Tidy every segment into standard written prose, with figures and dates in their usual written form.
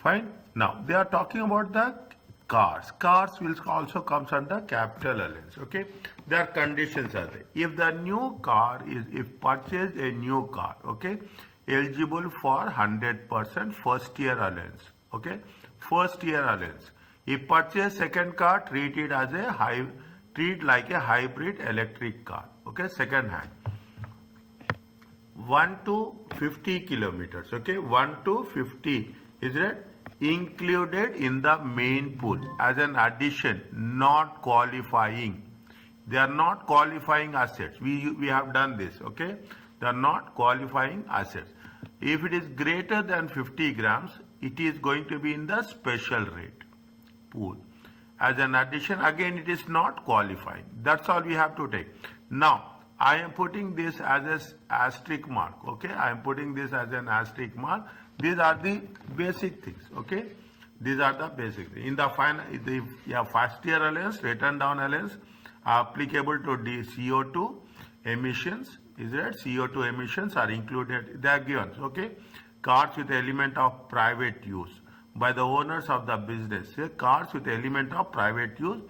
Fine. Now they are talking about the cars. Cars will also comes under capital allowance. Okay. Their conditions are there. If the new car is, if purchased a new car, okay, eligible for 100% first year allowance. Okay. First year allowance. If purchase second car, treat it as a treat like a hybrid electric car. Okay. Second hand. 1 to 50 kilometers. Okay. 1 to 50 is it included in the main pool as an addition, not qualifying. They are not qualifying assets. We have done this. Okay. They are not qualifying assets. If it is greater than 50 grams, it is going to be in the special rate pool. As an addition, again, it is not qualifying. That's all we have to take. Now, I am putting this as an asterisk mark. Okay. I am putting this as an asterisk mark. These are the basic things. Okay. These are the basic things. In the final, the first year allowance, written down allowance, applicable to the CO2 emissions. Is that CO2 emissions are included? They are given. Okay. Cars with element of private use by the owners of the business. Cars with element of private use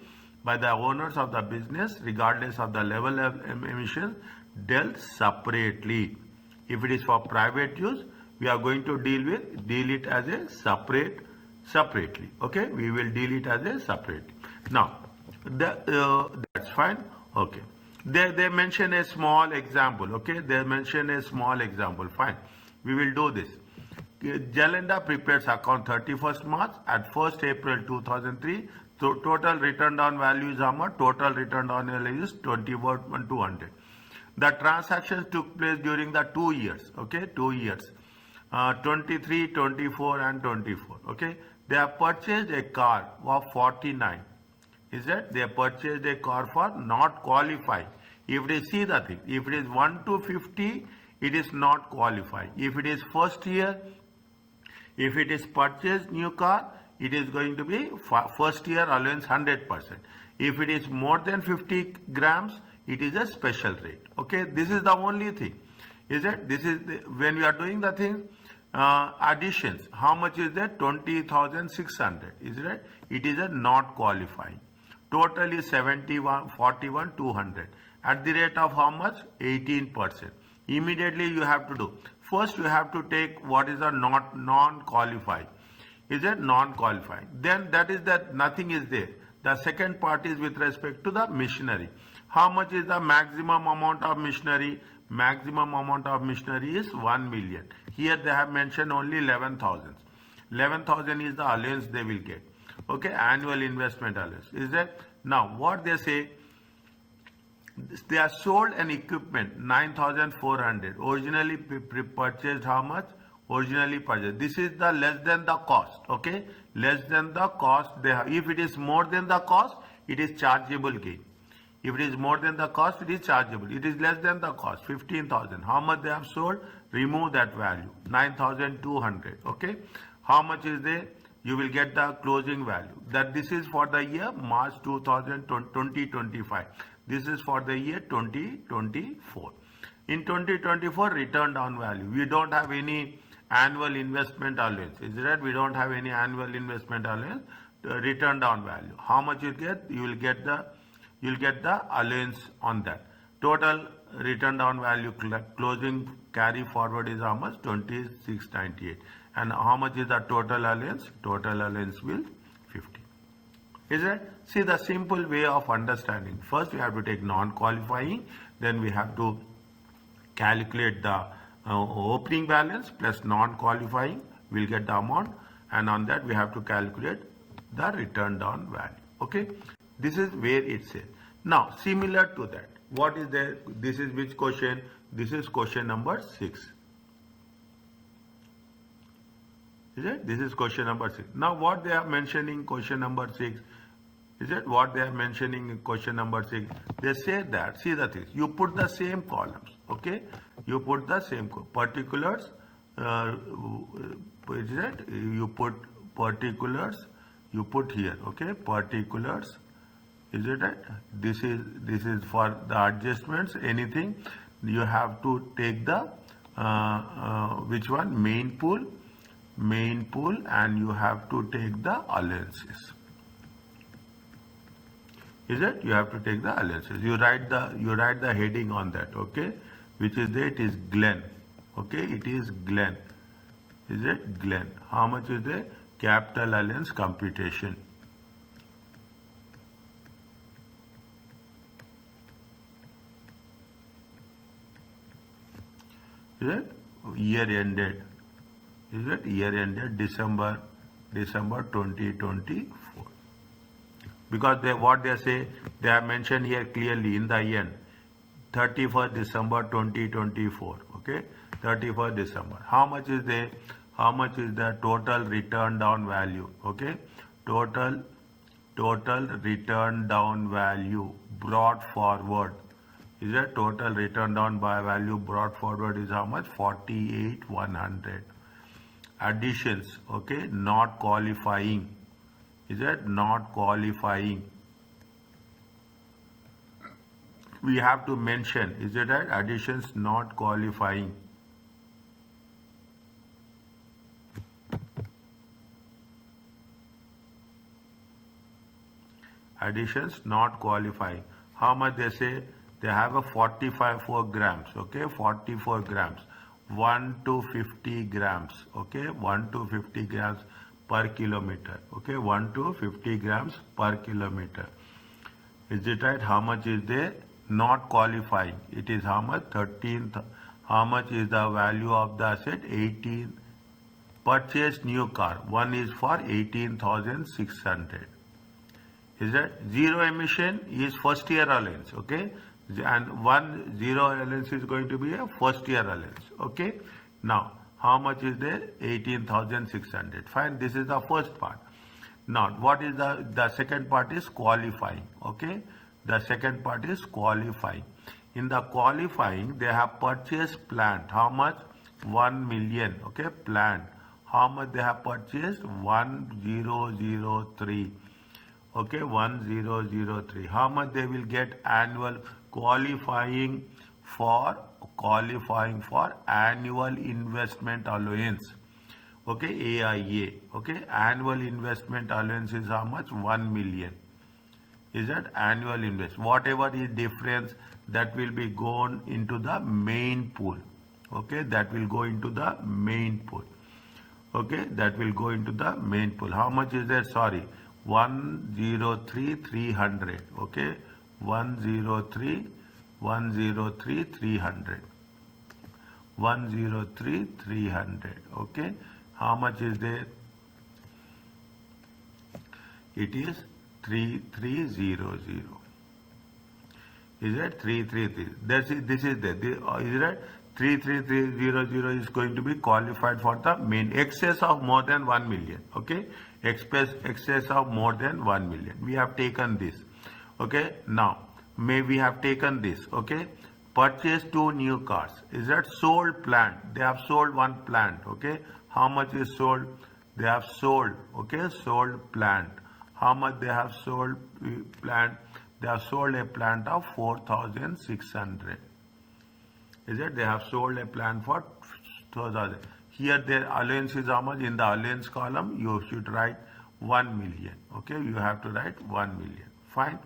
by the owners of the business, regardless of the level of emissions, dealt separately. If it is for private use, we are going to deal it as a separately. Okay, we will deal it as a separately. Now, that's fine. Okay, they mention a small example. Okay, they mention a small example. Fine, we will do this. Jalenda prepares account 31st March at 1st April 2003. So total return down value is how much? Total return down value is 21,200. The transactions took place during the 2 years. Okay, 2 years. 23, 24 and 24. Okay. They have purchased a car of 49. Is that? They have purchased a car for not qualifying. If they see the thing, if it is 1 to 50, it is not qualifying. If it is first year, if it is purchased new car, it is going to be first year allowance 100%. If it is more than 50 grams, it is a special rate. Okay, this is the only thing. Is it? This is when we are doing the thing, additions. How much is that? 20,600. Is it? It is a not qualifying. Total is 41,200. At the rate of how much? 18%. Immediately you have to do. First you have to take what is a non-qualifying. Is it non-qualifying? Then that is that nothing is there. The second part is with respect to the machinery. How much is the maximum amount of machinery? Maximum amount of machinery is 1 million. Here they have mentioned only 11,000. 11,000 is the allowance they will get. Okay, annual investment allowance. Is that? Now what they say, they are sold an equipment 9,400. Originally purchased how much? Originally purchased. This is the less than the cost. Okay, less than the cost they have. If it is more than the cost, it is chargeable gain. If it is more than the cost, it is chargeable. It is less than the cost, 15,000. How much they have sold? Remove that value, 9,200. Okay, how much is there? You will get the closing value. That this is for the year March 2025. This is for the year 2024. In 2024, return down value. We don't have any annual investment allowance. Is that? We don't have any annual investment allowance. Return down value. How much you get? You will get the allowance on that. Total return down value closing carry forward is how much? 2698. And how much is the total allowance? Total allowance will 50. Is it? See the simple way of understanding. First we have to take non-qualifying. Then we have to calculate the opening balance plus non-qualifying. We'll get the amount. And on that we have to calculate the return down value. Okay. This is where it says. Now, similar to that, what is there? This is which question? This is question number 6. Is it? This is question number 6. Now, what they are mentioning question number 6? Is it? What they are mentioning in question number 6? They say that, see the things, you put the same columns, okay? You put the same particulars, is it? You put particulars, you put here, okay? Particulars. Is it right? This is for the adjustments. Anything you have to take the which one? Main pool, main pool, and you have to take the allowances. Is it? You have to take the allowances. You write the heading on that, okay? Which is there? It is Glen. Okay, it is Glen. Is it Glen? How much is the capital allowance computation? Is it year ended? Is it year ended December 2024? Because what they say, they have mentioned here clearly in the end, 31st December 2024. Okay, 31st December. How much is the total return down value? Okay, total return down value brought forward. Is a total return down by value brought forward is how much? 48,100. Additions, okay, not qualifying. Is it not qualifying? We have to mention, is it right? Additions not qualifying. Additions not qualifying. How much they say? They have a 4 grams, okay, 44 grams, 1 to 50 grams, okay, 1 to 50 grams per kilometer, okay, 1 to 50 grams per kilometer. Is it right? How much is there? Not qualifying. It is how much? 13th. How much is the value of the asset? 18. Purchase new car. One is for 18,600. Is that zero emission is first year allowance, okay? And 1 zero allowance is going to be a first year allowance, okay? Now, how much is there? 18,600. Fine, this is the first part. Now, what is the second part is qualifying, okay? The second part is qualifying. In the qualifying, they have purchased plant. How much? 1 million, okay? Plant. How much they have purchased? 1003. Okay, 1003. How much they will get annual qualifying for annual investment allowance? Okay, AIA. Okay, annual investment allowance is how much? 1 million. Is that annual invest? Whatever is difference, that will be gone into the main pool. Okay, that will go into the main pool. Okay, that will go into the main pool. How much is there? Sorry, 103,300. Okay, 103,300. 103,300. Okay, how much is there? It is 3300. Is that 3330? This is there. Is that 33300 is going to be qualified for the main excess of more than 1 million. Okay, excess of more than 1 million. We have taken this. Okay, now we have taken this. Okay, purchase 2 new cars. Is that sold plant? They have sold 1 plant. Okay, how much is sold? They have sold. Okay, sold plant. How much they have sold plant? They have sold a plant of 4,600. Is it? They have sold a plant for 4,000. Here their allowance is how much? In the allowance column, you should write 1 million. Okay, you have to write 1 million. Fine.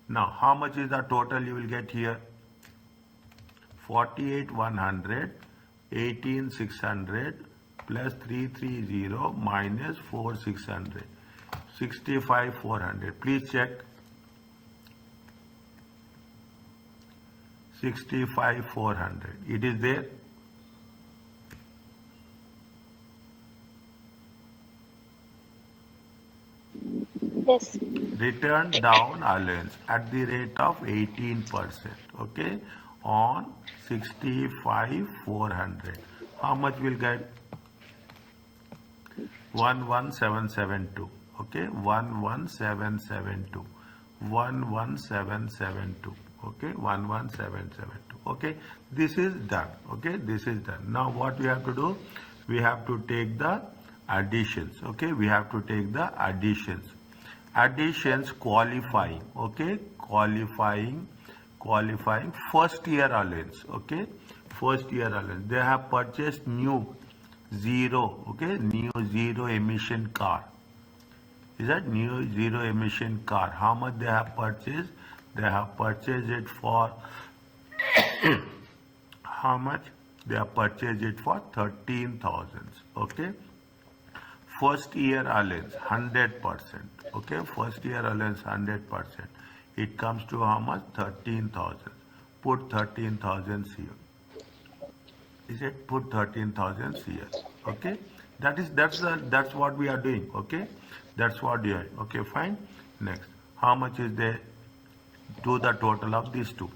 Now, how much is the total you will get here? 48,100, 18,600 plus 330 minus 4,600. 65,400. Please check. 65,400. It is there. Yes. Return down allowance at the rate of 18%. Okay, on 65,400. How much will get? 11772. Okay, 11772. 11772. Okay, 11772. Okay, this is done. Okay, this is done. Now what we have to do? We have to take the additions. Okay, we have to take the additions. Additions qualifying. Okay, qualifying first year allowance. Okay, first year allowance. They have purchased new zero, okay, new zero emission car. Is that new zero emission car? How much they have purchased? They have purchased it for how much? They have purchased it for 13,000. Okay. First year allowance 100%. Okay. First year allowance 100%. It comes to how much? 13,000. Put 13,000 here. Is it? Put 13,000 here. Okay. That's what we are doing. Okay. That's what we are. Okay. Fine. Next. How much is there? Do the total of these two.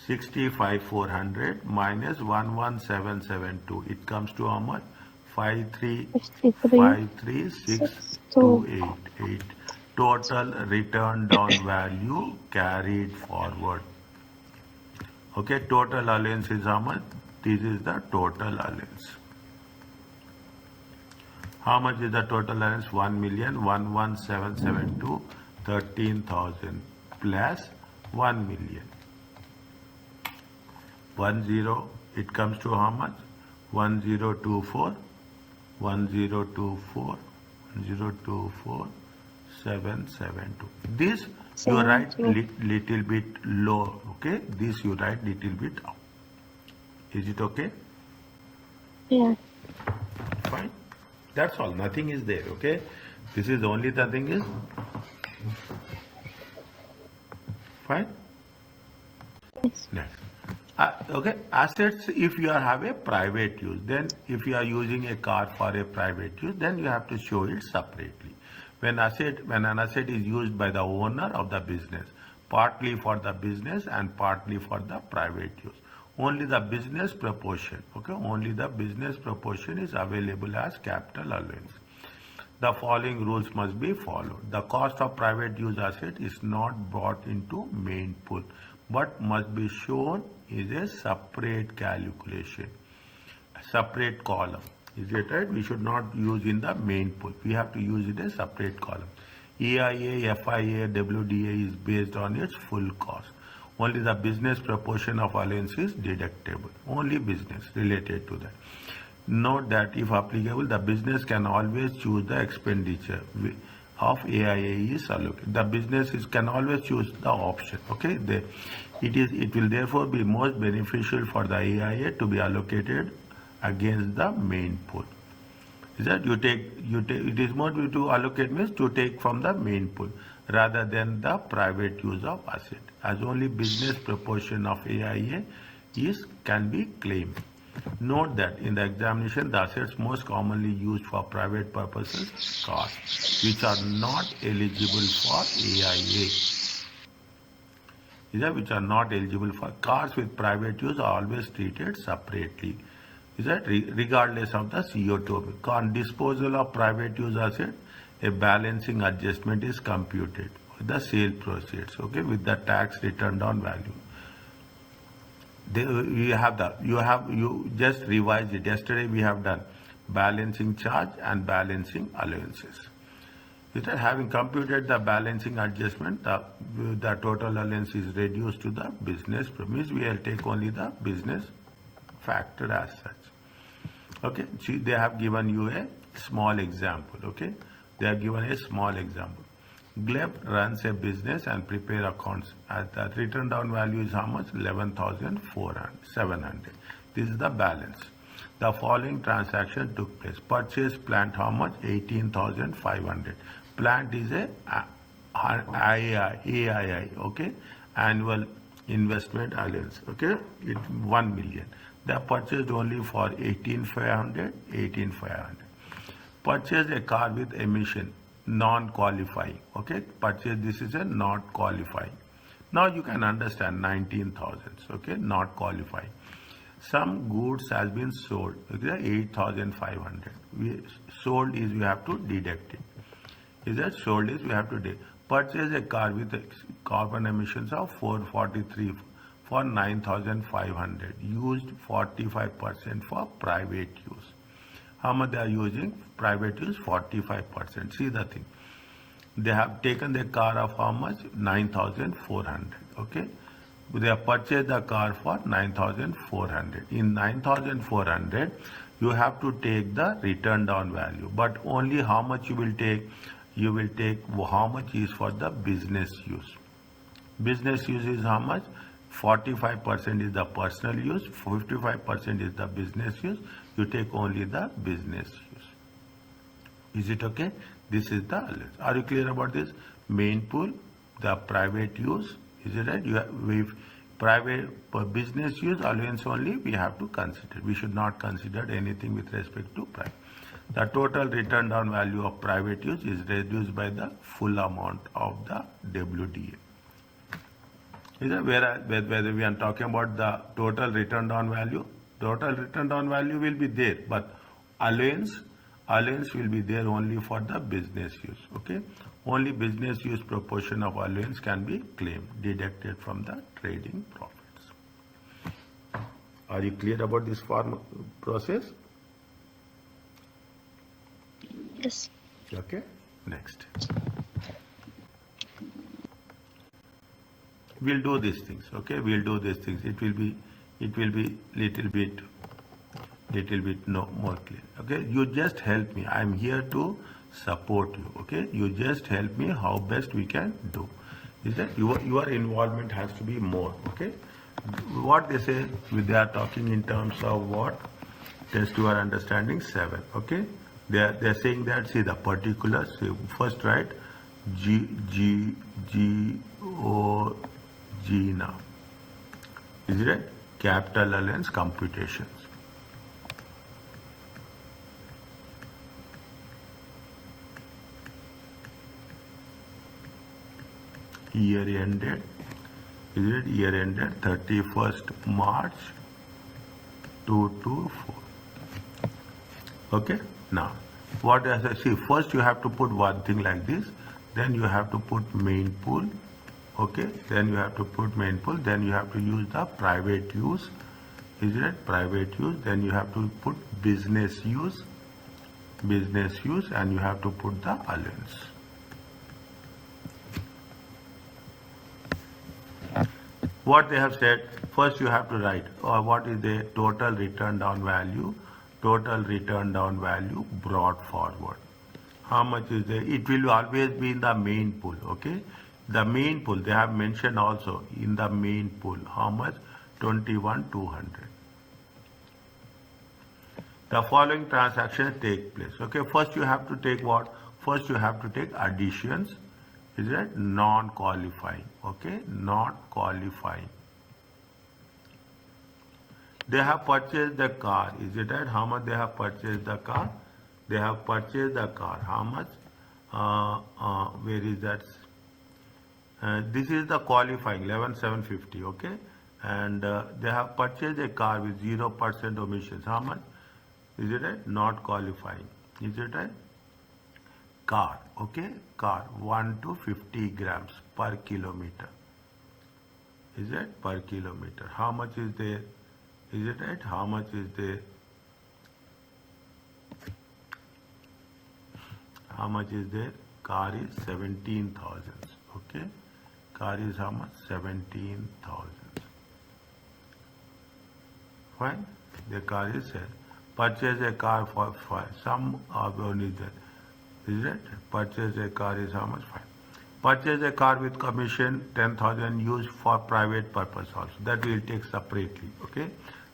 65,400 minus 11,772. It comes to how much? 53,628. Total returned down value carried forward. Okay, total allowance is how much? This is the total allowance. How much is the total allowance? 1,11,772, 13,000 plus 1 million. 10, it comes to how much? 1024, 772. This you write little bit low, okay? This you write little bit up. Is it okay? Yeah. Fine. That's all. Nothing is there, okay? This is only the thing is fine. Yes. Next. Okay, assets, if you have a private use, then if you are using a car for a private use, then you have to show it separately. When an asset is used by the owner of the business, partly for the business and partly for the private use, only the business proportion, okay, only the business proportion is available as capital allowance. The following rules must be followed. The cost of private use asset is not brought into main pool, but must be shown is a separate calculation, a separate column. Is it right? We should not use in the main pool. We have to use it a separate column. EIA, FIA, WDA is based on its full cost. Only the business proportion of allowance is deductible. Only business related to that. Note that if applicable, the business can always choose the expenditure of AIA is allocated. The business can always choose the option. Okay, it will therefore be most beneficial for the AIA to be allocated against the main pool. Is that it is more to allocate means to take from the main pool rather than the private use of asset, as only business proportion of AIA can be claimed. Note that in the examination, the assets most commonly used for private purposes, cars, which are not eligible for AIA. Which are not eligible for cars with private use are always treated separately. Is that regardless of the CO2? On disposal of private use asset, a balancing adjustment is computed with the sale proceeds, okay, with the tax returned on value. You just revised it. Yesterday we have done balancing charge and balancing allowances. After having computed the balancing adjustment, the total allowance is reduced to the business premise. We will take only the business factor as such. Okay, see, they have given you a small example. Okay, they have given a small example. Gleb runs a business and prepare accounts. At the return down value is how much? 11,700. This is the balance. The following transaction took place. Purchase plant how much? 18,500. Plant is a AII, okay, annual investment allowance, okay, 1 million. They are purchased only for 18,500. Purchase a car with emission, non-qualifying, okay, purchase, this is a not qualifying. Now you can understand 19,000, okay, not qualifying. Some goods has been sold, okay, 8,500. Sold is we have to deduct it. Is that sold is we have to deduct. Purchase a car with carbon emissions of 443 for 9,500. Used 45% for private use. How much they are using? Private use 45%. See the thing. They have taken the car of how much? 9,400. Okay. they have purchased the car for 9,400. In 9,400, you have to take the return down value, but only how much you will take? You will take how much is for the business use. Business use is how much? 45% is the personal use, 55% is the business use. You take only the business use. Is it okay? This is the allowance. Are you clear about this? Main pool, the private use. Is it right? You have, with private business use allowance only we have to consider. We should not consider anything with respect to private. The total return down value of private use is reduced by the full amount of the WDA. Is it whether we are talking about the total return down value? Total return down value will be there, but allowance will be there only for the business use. Okay, only business use proportion of allowance can be claimed, deducted from the trading profits. Are you clear about this process? Yes. Okay, next. We'll do these things. Okay, we'll do these things. It will be little bit more clear. Okay, you just help me. I'm here to support you. Okay, you just help me how best we can do. Is that your involvement has to be more. Okay, what they say, they are talking in terms of what? Test your understanding 7. Okay, they're saying that, see the particulars. See, first write G now. Is it right? Capital allowance computations. Year ended. Is it year ended 31st March 224. Okay. Now, what does I see? First, you have to put one thing like this. Then you have to put main pool. Okay, then you have to put main pool, then you have to use the private use, is it private use, then you have to put business use, and you have to put the allowance. What they have said, first you have to write what is the total return down value brought forward. How much is there? It will always be in the main pool, okay? The main pool, they have mentioned also in the main pool. How much? 21,200. The following transactions take place. Okay, first you have to take what? First you have to take additions. Is it non-qualifying? Okay, not qualifying. They have purchased the car. Is it right? How much they have purchased the car? They have purchased the car. How much? Where is that? This is the qualifying 11,750. Okay, and they have purchased a car with 0% omissions. How much? Is it right? Not qualifying. Is it right? Car. Okay, car 1 to 50 grams per kilometer. Is it per kilometer? How much is there? Is it right? How much is there? How much is there? Car is 17,000. Okay. Car is how much? 17,000. Fine. The car is purchase a car for 5. Some one is there. Is it? Purchase a car is how much? 5. Purchase a car with commission 10,000 used for private purpose also. That will take separately. Okay.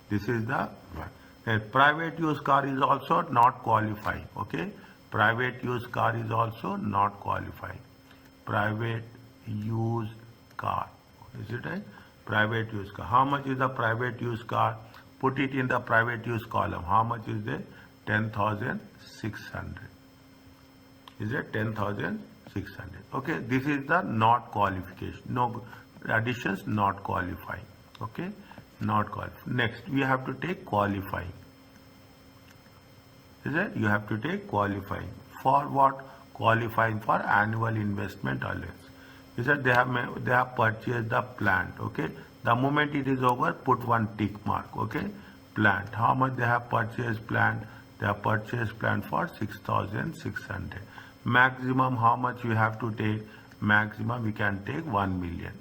This is the one. A private use car is also not qualifying. Okay. Private use car is also not qualifying. Private use car. Is it right? Private use car. How much is the private use car? Put it in the private use column. How much is there? 10,600. Is it 10,600? Okay. This is the not qualification. No additions not qualifying. Okay. Not qualifying. Next, we have to take qualifying. Is it? You have to take qualifying. For what? Qualifying for annual investment allowance. Is that they have purchased the plant. Okay. The moment it is over, put one tick mark. Okay. Plant. How much they have purchased plant? They have purchased plant for 6,600. Maximum how much you have to take? Maximum we can take 1 million.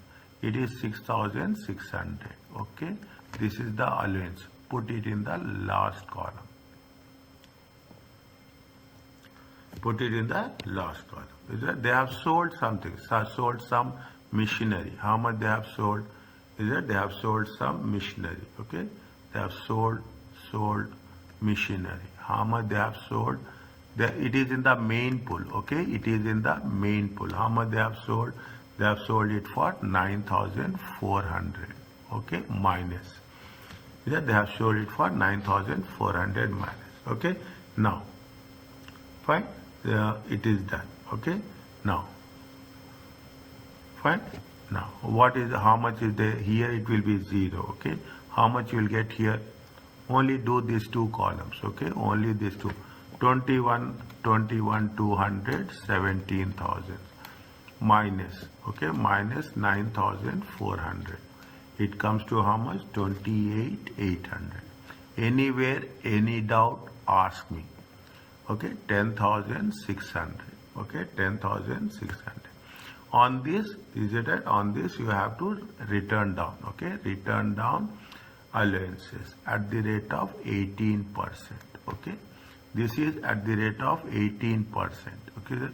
It is 6,600. Okay, this is the allowance. Put it in the last column. Put it in the last column. Is that they have sold something, sold some machinery. How much they have sold? Is that they have sold some machinery. Okay, they have sold machinery. How much they have sold? It is in the main pool. Okay, it is in the main pool. How much they have sold? They have sold it for 9,400. Okay, minus. Yeah, they have sold it for 9,400 minus. Okay, now, fine. It is done. Okay, now, fine. Now, how much is there here? It will be 0. Okay, how much you will get here? Only do these two columns. Okay, only these two. 21, 200, 17,000 minus. Okay, minus 9,400. It comes to how much? 28,800. Anywhere, any doubt, ask me. Okay, 10,600. Okay, 10,600. On this, is it right? On this, you have to return down. Okay, return down allowances at the rate of 18%. Okay, this is at the rate of 18%. Okay,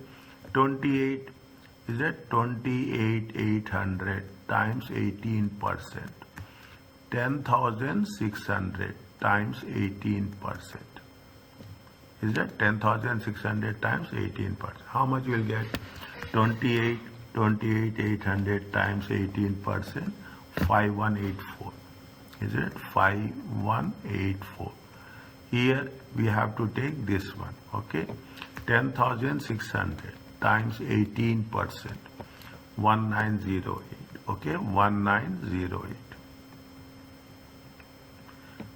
28 is that 28,800 times 18%. 10,600 times 18%. Is that 10,600 times 18%? How much you will get? 28,800 times 18%, 5184. Is it 5184? Here we have to take this one. Okay, 10,600 times 18%, 1908. Okay, 1908.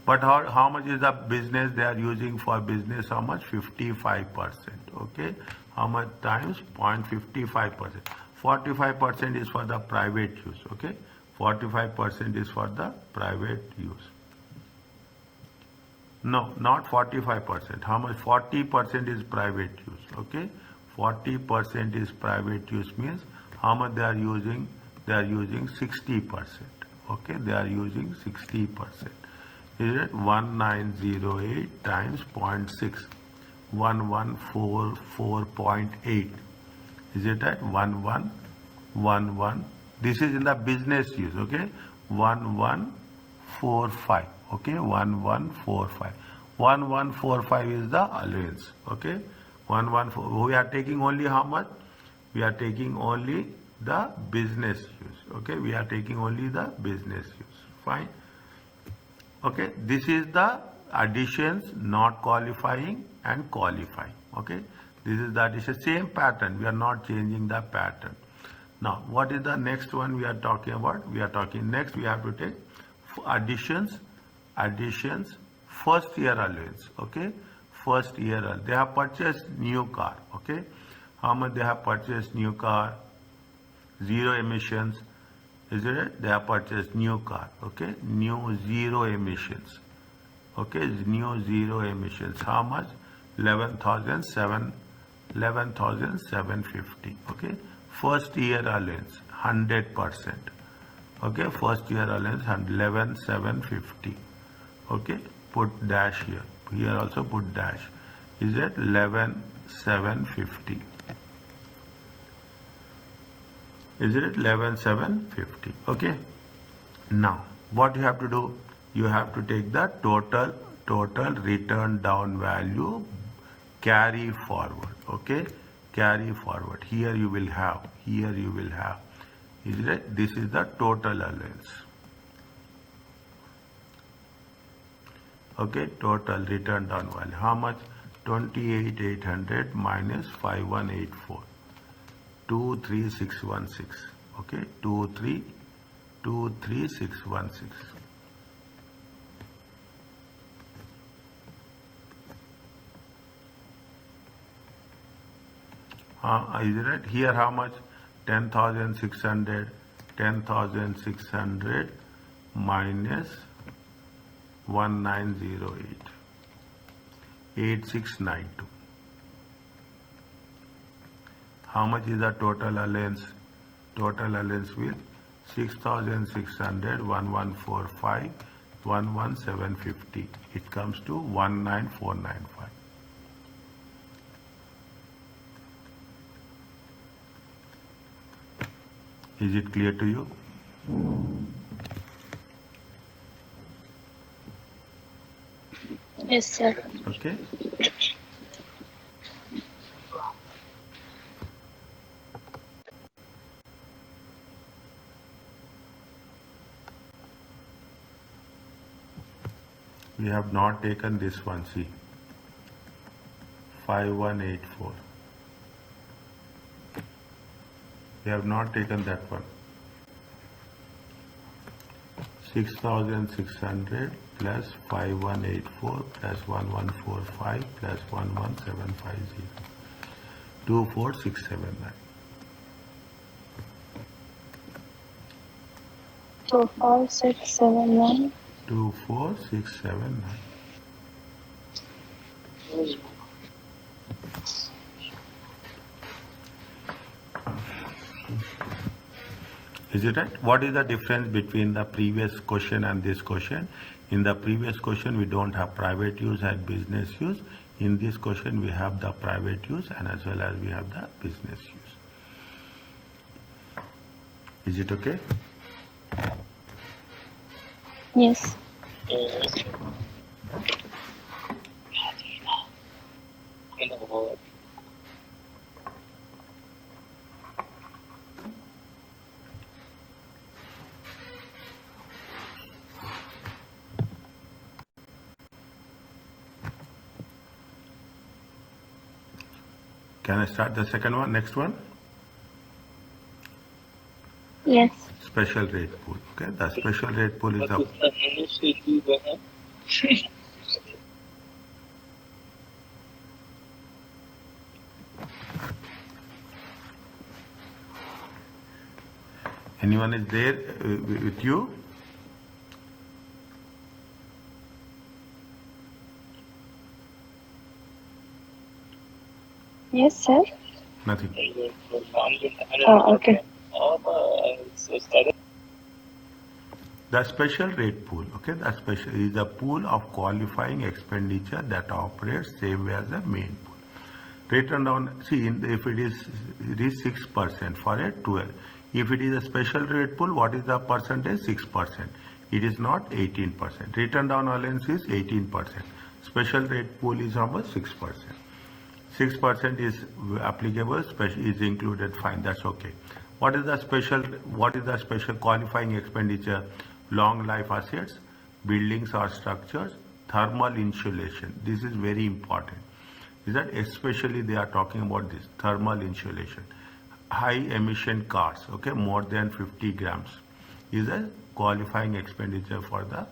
But how much is the business they are using for business? How much? 55%. Okay, how much times 0.55%? 45% is for the private use. Okay, 45% is for the private use. No, not 45%. How much? 40% is private use. Okay, 40% is private use means how much they are using? They are using 60%. Okay, they are using 60%. Is it 1908 times 0.6? 1144.8. Is it right? 1111. This is in the business use. Okay, 1145. Okay, 1145. 1145 is the allowance. Okay, 114. We are taking only how much? We are taking only the business use. Okay, we are taking only the business use. Fine. Okay, this is the additions, not qualifying and qualifying. Okay, this is the addition, same pattern. We are not changing the pattern. Now, what is the next one we are talking about? We are talking next. We have to take additions, first year allowance. Okay, first year allowance. They have purchased new car. Okay, how much they have purchased new car? 0 emissions. Is it? They have purchased new car. Okay, new 0 emissions. Okay, new 0 emissions. How much? 11,750. Okay, first year allowance 100%. Okay, first year allowance 11,750. Okay, put dash here. Here also put dash. Is it 11,750? Is it 11,750? Okay. Now, what you have to do? You have to take the total return down value, carry forward. Okay, carry forward. Here you will have. Is it right? This is the total allowance. Okay, total return down value. How much? 28,800 minus 5184. 23616. Okay, 23616. Is it right? Here how much? 10,600. 10,600 minus 1908. 8692. How much is the total allowance? Total allowance will 6,600, 1145, 11750. It comes to 19495. Is it clear to you? Yes, sir. Okay. We have not taken this one, see. 5184. We have not taken that one. 6,600 plus 5184 plus 1145 plus 11750. 24679. 24679. 24679. Is it right? What is the difference between the previous question and this question? In the previous question, we don't have private use and business use. In this question, we have the private use and as well as we have the business use. Is it okay? Yes. Can I start the second one, next one? Yes. Special rate pool. Okay, the special rate pool is the anyone is there with you? Yes, sir. Nothing. Oh, okay. The special rate pool, okay, the special is a pool of qualifying expenditure that operates same way as a main pool. Written down, see, if it is 6% for a 12. If it is a special rate pool, what is the percentage? 6%. It is not 18%. Written down allowance is 18%. Special rate pool is almost 6%. 6% is applicable, special is included, fine, that's okay. What is the special qualifying expenditure? Long life assets, buildings or structures, thermal insulation. This is very important. Is that especially they are talking about this thermal insulation. High emission cars, okay, more than 50 grams is a qualifying expenditure for the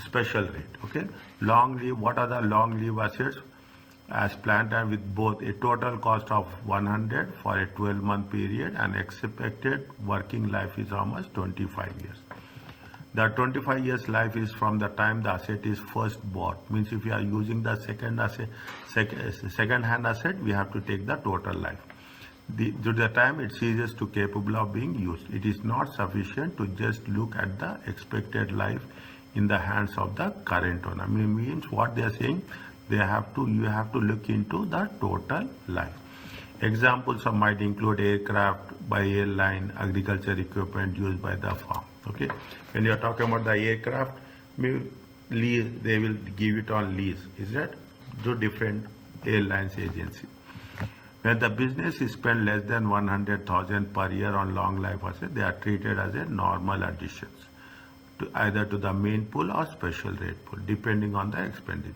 special rate, okay. Long live, what are the long live assets? As planned and with both a total cost of 100 for a 12-month period and expected working life is almost 25 years. The 25 years life is from the time the asset is first bought. Means if you are using the second hand asset, we have to take the total life. To the time it ceases to capable of being used. It is not sufficient to just look at the expected life in the hands of the current owner. Means what they are saying, you have to look into the total life. Examples of might include aircraft by airline, agriculture equipment used by the farm. Okay, when you are talking about the aircraft, lease, they will give it on lease. Is that to different airlines agency? When the business is spent less than 100,000 per year on long life assets, they are treated as a normal additions to either to the main pool or special rate pool, depending on the expenditure.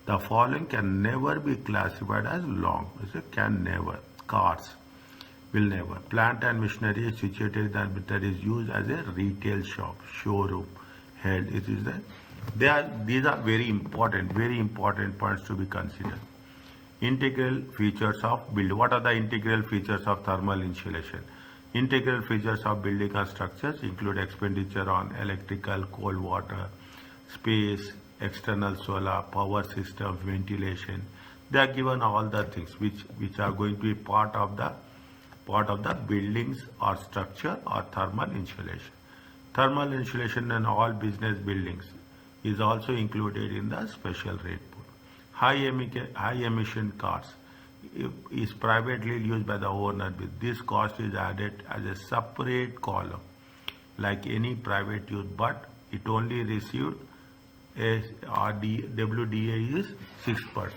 The following can never be classified as long. Can never. Cars will never. Plant and machinery is situated that is used as a retail shop, showroom, held. It is that these are very important points to be considered. Integral features of building. What are the integral features of thermal insulation? Integral features of building and structures include expenditure on electrical, cold water, space, external solar, power systems, ventilation. They are given all the things which are going to be part of the part of the buildings or structure or thermal insulation. Thermal insulation in all business buildings is also included in the special rate pool. High emission cars is privately used by the owner. This cost is added as a separate column like any private use, but it only received WDA is 6%.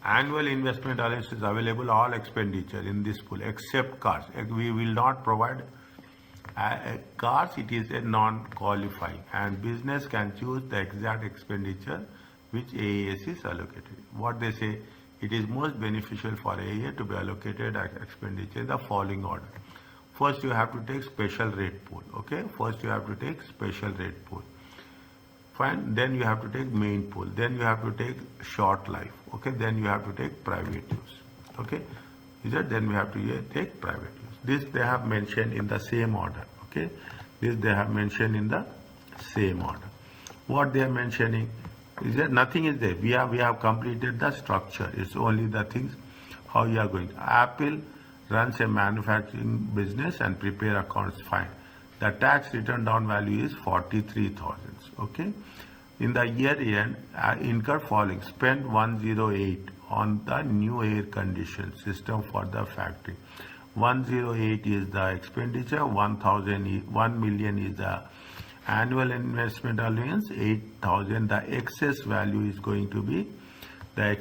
Annual investment allowance is available all expenditure in this pool except cars. We will not provide cars, it is a non-qualifying, and business can choose the exact expenditure which AAS is allocated. What they say, it is most beneficial for AAA to be allocated expenditure in the following order. First you have to take special rate pool, okay? First you have to take special rate pool. Fine, then you have to take main pool, then you have to take short life, okay? Then you have to take private use, okay? Then we have to take private use. This they have mentioned in the same order, okay? This they have mentioned in the same order. What they are mentioning is that nothing is there. We have completed the structure. It's only the things how you are going. Apple runs a manufacturing business and prepare accounts, fine. The tax return down value is 43,000. Okay. In the year end, incur following: spend 108 on the new air condition system for the factory. 108 is the expenditure. 1 million is the annual investment allowance. 8,000. The excess value is going to be the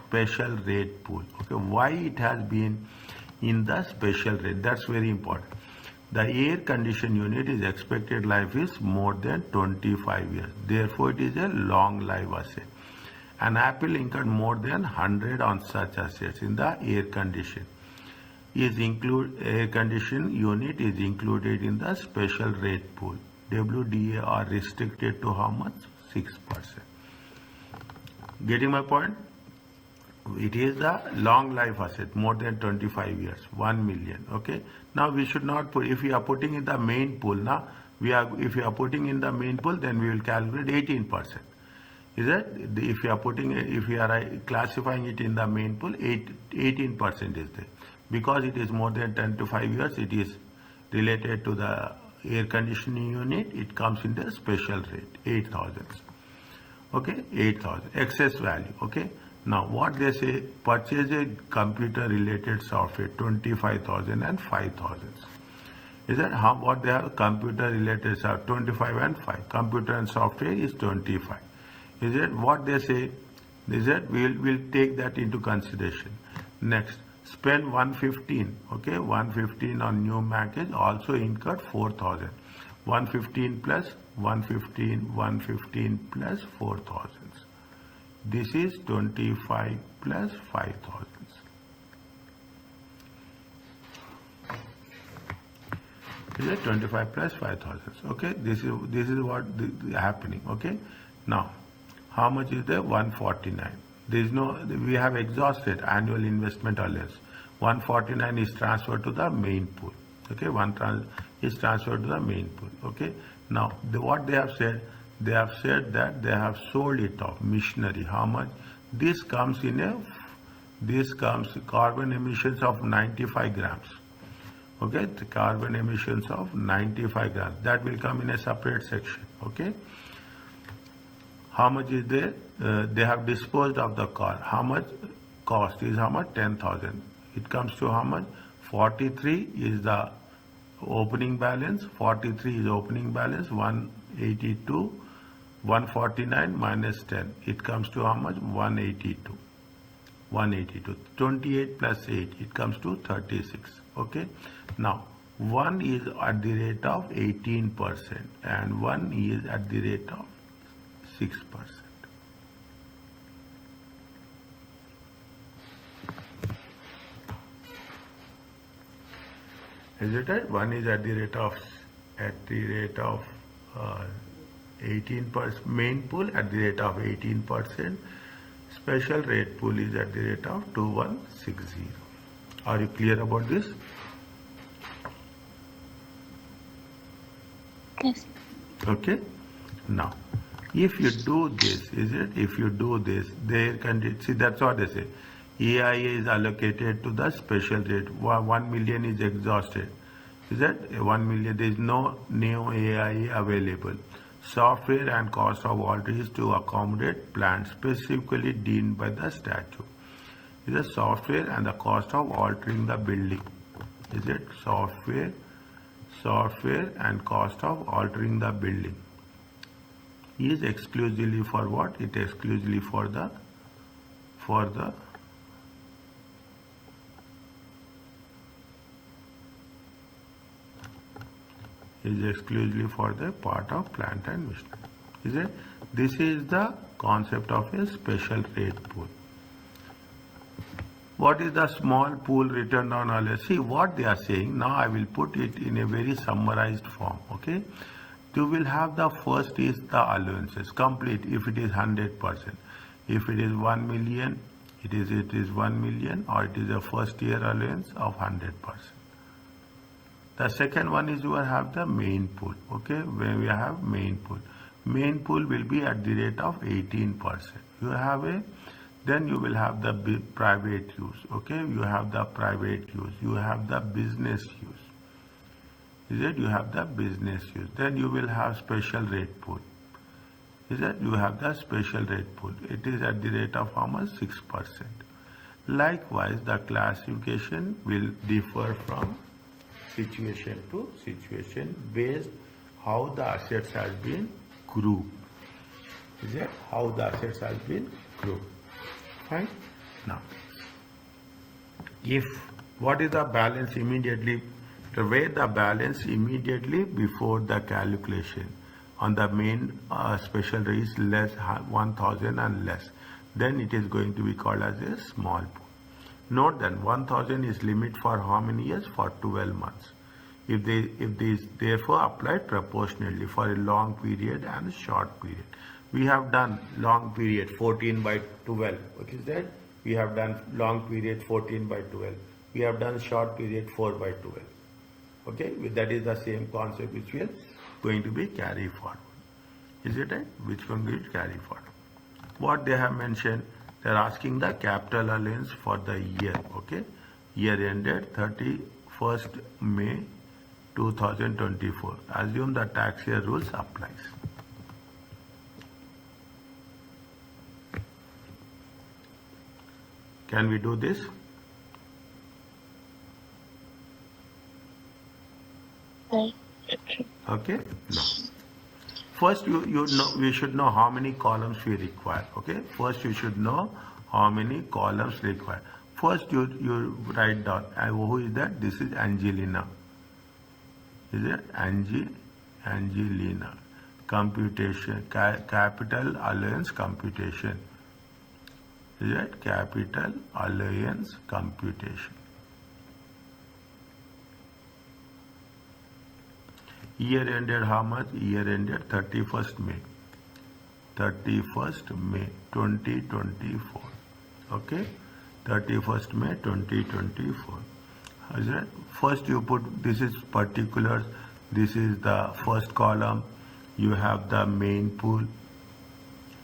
special rate pool. Okay. Why it has been in the special rate? That's very important. The air condition unit is expected life is more than 25 years. Therefore, it is a long life asset. And Apple incurred more than 100 on such assets in the air condition. Air condition unit is included in the special rate pool. WDA are restricted to how much? 6%. Getting my point? It is the long life asset, more than 25 years, 1 million. Okay. Now we should not put, if we are putting in the main pool, now if we are putting in the main pool, then we will calculate 18%. Is it? If we are classifying it in the main pool, 18% is there. Because it is more than 10 to 5 years, it is related to the air conditioning unit, it comes in the special rate, 8,000. Okay, 8,000, excess value. Okay. Now, what they say, purchase a computer-related software, 25,000 and 5,000. Is that how? What they have? Computer-related software, 25 and 5. Computer and software is 25. Is it? What they say is that we'll take that into consideration. Next, spend 115. Okay, 115 on new package. Also incurred 4,000. 115 plus 115, 115 plus 4,000. This is 25 plus 5,000. Is it 25 plus 5,000? Okay, this is what is happening. Okay, now how much is there? 149. There is no. We have exhausted annual investment allowance. 149 is transferred to the main pool. Okay, is transferred to the main pool. Okay, now what they have said. They have said that they have sold it off. Machinery. How much? This comes carbon emissions of 95 grams. Okay, the carbon emissions of 95 grams. That will come in a separate section. Okay. How much is there? They have disposed of the car. How much cost is how much? 10,000. It comes to how much? 43 is the opening balance. 43 is opening balance. 182. 149 minus 10, it comes to how much? 182. 182. 28 plus 8, it comes to 36. Okay. Now, one is at the rate of 18% and one is at the rate of 6%. Is it right? One is at the rate of 18%, main pool at the rate of 18%, special rate pool is at the rate of 2160. Are you clear about this? Yes. Okay. Now, If you do this, is it? If you do this, they can see, that's what they say. EIA is allocated to the special rate. 1 million is exhausted. Is that 1 million? There is no new AIA available. Software and cost of alterations to accommodate plans specifically deemed by the statute. Is the software and the cost of altering the building. Is it software and cost of altering the building is exclusively for what? It is exclusively for the is exclusively for the part of plant and machinery. Is it? This is the concept of a special rate pool. What is the small pool written down earlier? See what they are saying. Now I will put it in a very summarized form. Okay. You will have the first is the allowances complete if it is 100%. If it is 1 million, it is 1 million, or it is a first year allowance of 100%. The second one is you will have the main pool. Okay, when we have main pool will be at the rate of 18%. You have a, then you will have the private use. Okay, you have the private use. You have the business use. Is it? You have the business use. Then you will have special rate pool. Is that? You have the special rate pool. It is at the rate of how much? 6%. Likewise, the classification will differ from situation to situation based how the assets has been grouped. Is it? How the assets has been grouped. Fine. Now, if what is the balance immediately? The way the balance immediately before the calculation on the main special rate is less 1,000 and less, then it is going to be called as a small pool. Note that 1,000 is limit for how many years? For 12 months. If they therefore applied proportionally for a long period and a short period. We have done long period 14 by 12. What is that? We have done long period 14 by 12. We have done short period 4 by 12. Okay, that is the same concept which we are going to be carried forward. Is it right? Which one will carry forward? What they have mentioned, they are asking the capital allowance for the year. Okay, year ended 31st May 2024. Assume the tax year rules applies. Can we do this? Okay. No. First, you know we should know how many columns we require. Okay. First, you should know how many columns required. First, you write down. Who is that? This is Angelina. Is it Angelina? Computation. Capital allowance computation. Is it? Capital allowance computation. Year ended how much? Year ended 31st May. 31st May 2024. Okay? 31st May 2024. Is it? First you put, this is particulars. This is the first column. You have the main pool.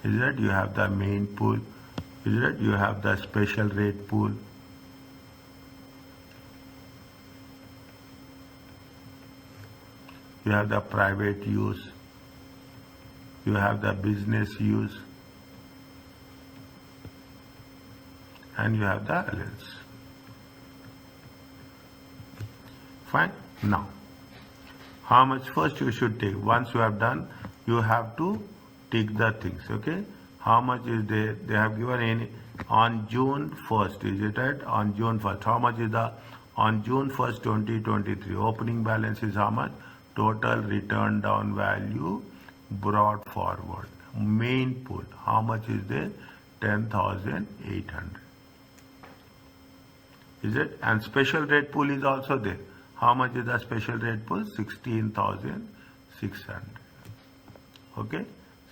Is it? You have the main pool. Is it? You have the special rate pool. You have the private use, you have the business use, and you have the allowance. Fine. Now, how much first you should take? Once you have done, you have to take the things. Okay. How much is there? They have given any on June 1st. Is it right? On June 1st. How much is the on June 1st, 2023? Opening balance is how much? Total return down value brought forward. Main pool, how much is there? 10,800. Is it? And special rate pool is also there. How much is the special rate pool? 16,600. Okay?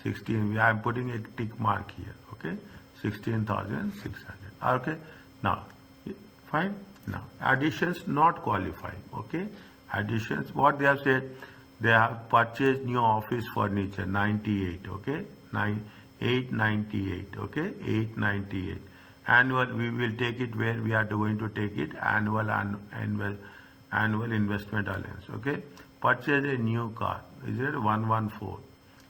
16. I am putting a tick mark here. Okay? 16,600. Okay? Now, fine. Now, additions not qualifying. Okay? Additions, what they have said, They have purchased new office furniture, 98, okay? 898, okay? 898. Annual, we will take it where we are going to take it, annual investment allowance, okay? Purchase a new car, is it 114?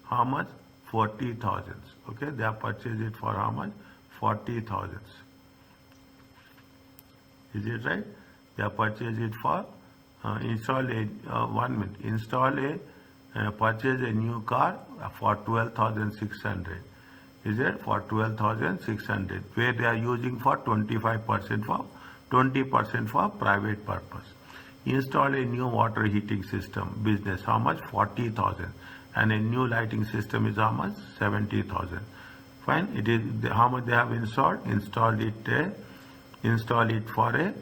How much? 40,000, okay? They have purchased it for how much? 40,000. Is it right? They have purchased it for purchase a new car for 12,600. Is it for 12,600? Where they are using for 25% for 20% for private purpose. Install a new water heating system business. How much? 40,000. And a new lighting system is how much? 70,000. Fine. It is how much they have installed. Install it for a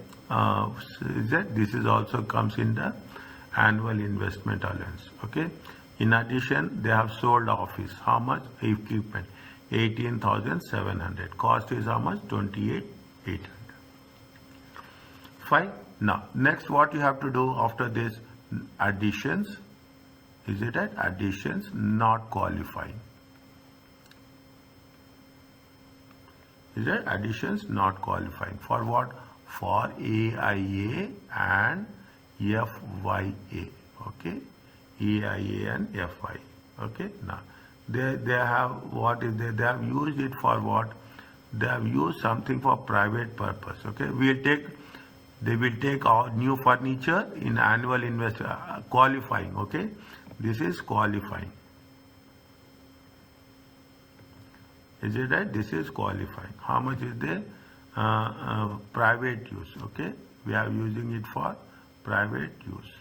this is also comes in the annual investment allowance, okay? In addition, they have sold office. How much? Equipment, 18,700. Cost is how much? 28,800. Fine. Now next, what you have to do after this? Additions. Is it at additions not qualifying? Is it additions not qualifying for what? For AIA and FYA, okay? AIA and FYA, okay? Now they have what is they have used it for what? They have used something for private purpose, okay? They will take our new furniture in annual qualifying, okay? This is qualifying. Is it right? This is qualifying. How much is there? Private use, okay? We are using it for private use.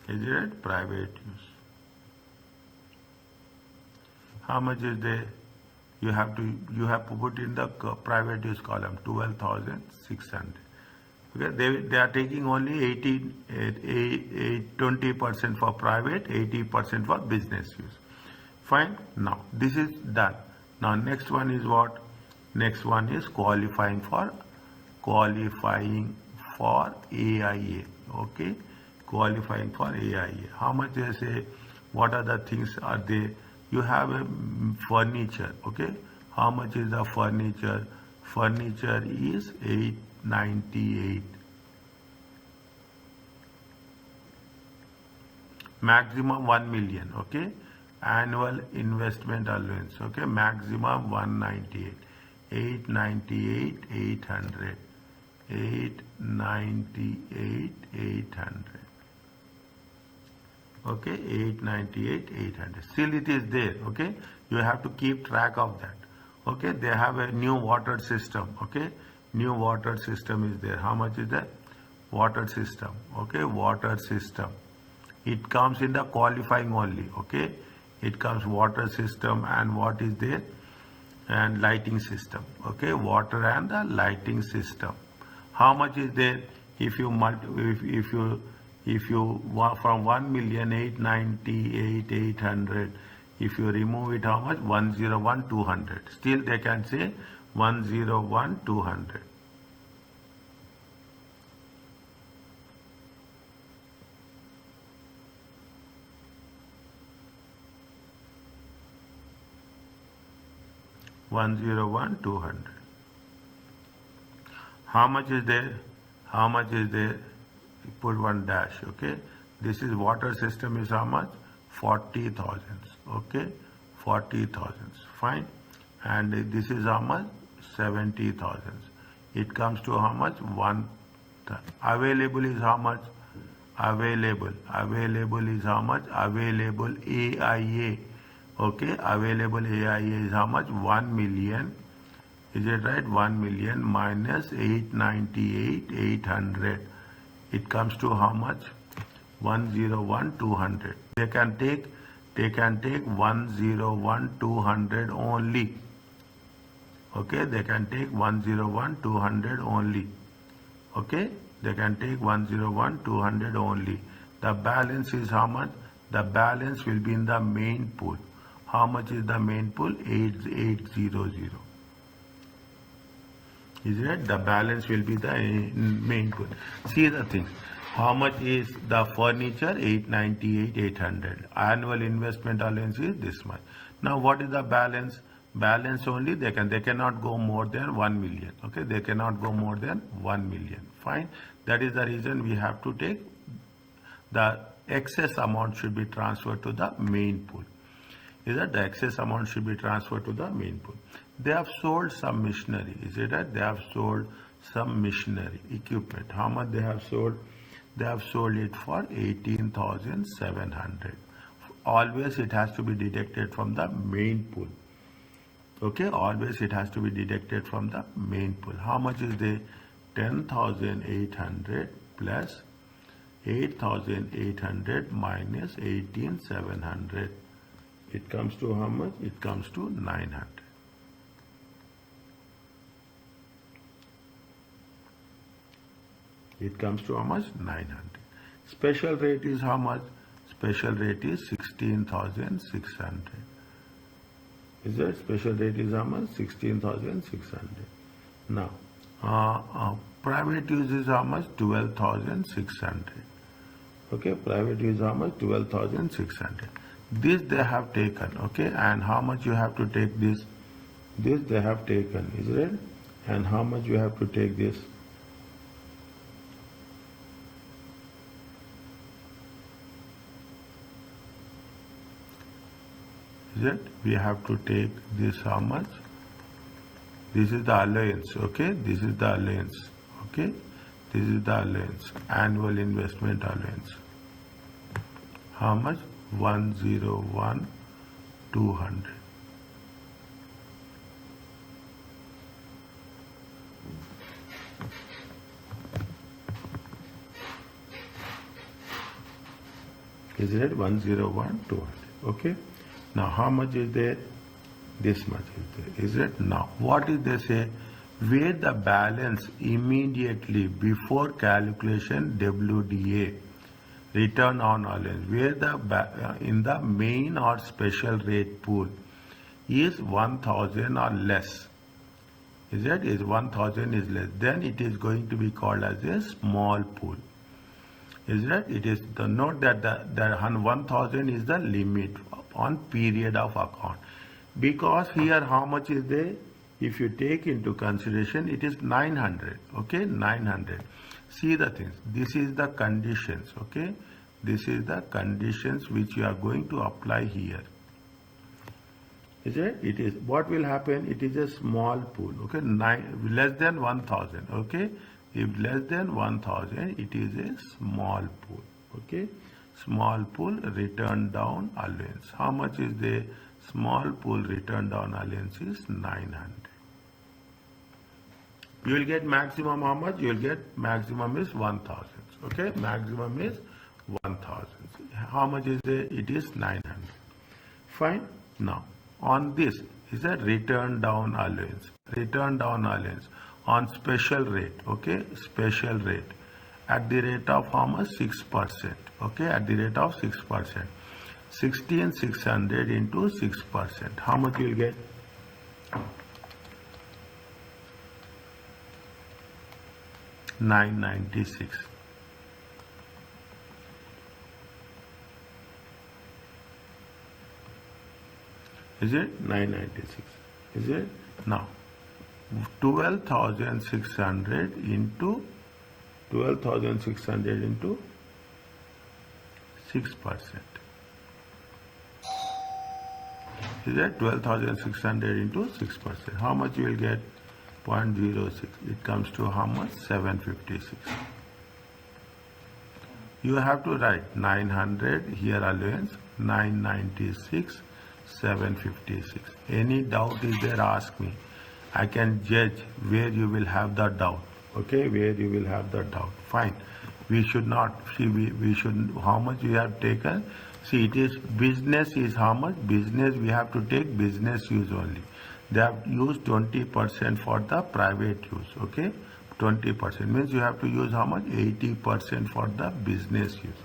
Is it right? Private use. How much is there? You have to put in the private use column 12,600. Okay, they are taking only 20% for private, 80% for business use. Fine. Now this is done. Now next one is what? Next one is qualifying for AIA. Okay, qualifying for AIA. How much they say? What are the things are they? You have a furniture. Okay, how much is the furniture? Furniture is 898. Maximum 1 million. Okay, annual investment allowance. Okay, maximum 198. 898 800. 898 800. Okay, 898 800. Still it is there. Okay, you have to keep track of that. Okay, they have a new water system. Okay, new water system is there. How much is that? Water system. Okay, water system. It comes in the qualifying only. Okay, it comes water system and what is there? And lighting system. Okay, water and the lighting system. How much is there? If you from 1,898,800, if you remove it, how much? 101,200. Still they can say 101,200. How much is there? How much is there? Put one dash. Okay, this is water system is how much? 40,000. Okay, 40,000. Fine. And this is how much? 70,000. It comes to how much? Available is how much? Available is how much? Available AIA. Okay, available AIA is how much? 1 million. Is it right? 1 million minus 898 800. It comes to how much? 101,200. They can take 101,200 only. Okay, they can take 101,200 only. Okay, they can take 101,200 only. The balance is how much? The balance will be in the main pool. How much is the main pool? 8800. Is it? The balance will be the main pool. See the things. How much is the furniture? 898, 800. Annual investment allowance is this much. Now what is the balance? Balance only they cannot go more than 1 million. Okay, they cannot go more than 1 million. Fine. That is the reason we have to take the excess amount should be transferred to the main pool. Is that the excess amount should be transferred to the main pool. They have sold some machinery. Is it that they have sold some machinery equipment? How much they have sold? They have sold it for 18,700. Always it has to be deducted from the main pool. Okay, always it has to be deducted from the main pool. How much is the 10,800 plus 8,800 minus 18,700? It comes to how much? It comes to 900. It comes to how much? 900. Special rate is how much? Special rate is 16,600. Is that special rate is how much? 16,600. Now, private use is how much? 12,600. Okay, private use how much? 12,600. This they have taken. Okay, and how much you have to take this? This they have taken, is it? And how much you have to take this? Is it? We have to take this how much? This is the allowance. Okay, this is the allowance. Okay, this is the allowance, annual investment allowance. How much? 101,200. Is it 101,200? Okay. Now how much is there? This much is there. Is it? Now what did they say? Where the balance immediately before calculation WDA, return on allowance, where the in the main or special rate pool is 1,000 or less. Is it? Is 1,000 is less, then it is going to be called as a small pool. Is that? It is the note that the 1,000 is the limit on period of account, because here how much is there? If you take into consideration, it is 900. Okay, 900. See the things. This is the conditions. Okay, this is the conditions which you are going to apply here. Is it? It is. What will happen? It is a small pool. Okay, less than 1,000. Okay, if less than 1,000, it is a small pool. Okay, small pool return down allowance. How much is the small pool return down allowance? Is 900. You will get maximum how much? You will get maximum is 1,000. Okay, maximum is 1,000. How much is there? It is 900. Fine. Now on this is a return down allowance. Return down allowance on special rate. Okay, special rate at the rate of how much? 6%. Okay, at the rate of 6%. 16,600 into 6%. How much you will get? 996. Is it? 996. Is it? Now 12,600 into 12,600 into 6%. Is that 12,600 into 6%? How much you will get? 0.06. It comes to how much? 756. You have to write 900 here allowance, 996, 756. Any doubt is there? Ask me. I can judge where you will have the doubt. Okay, where you will have the doubt. Fine. We should not see. We should. How much we have taken? See, it is business is how much? Business we have to take business use only. They have used 20% for the private use. Okay, 20% means you have to use how much? 80% for the business use.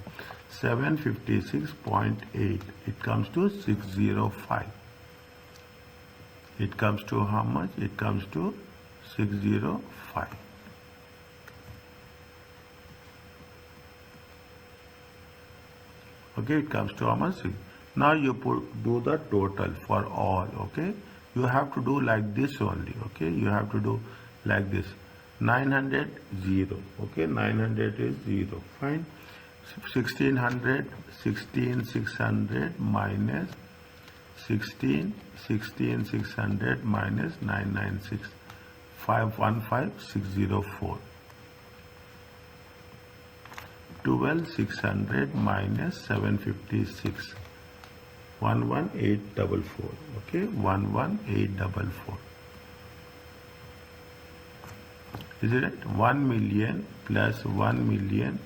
756.8. It comes to 605. It comes to how much? It comes to 605. Okay, it comes to how much? Now you do the total for all. Okay, you have to do like this only. Okay, you have to do like this. 900 0. Okay, 900 is 0. Fine. 1600 16600 minus 600 minus 996 515604. 12600 minus 756 11844. Okay, 11844. Is it 1 million plus 1 million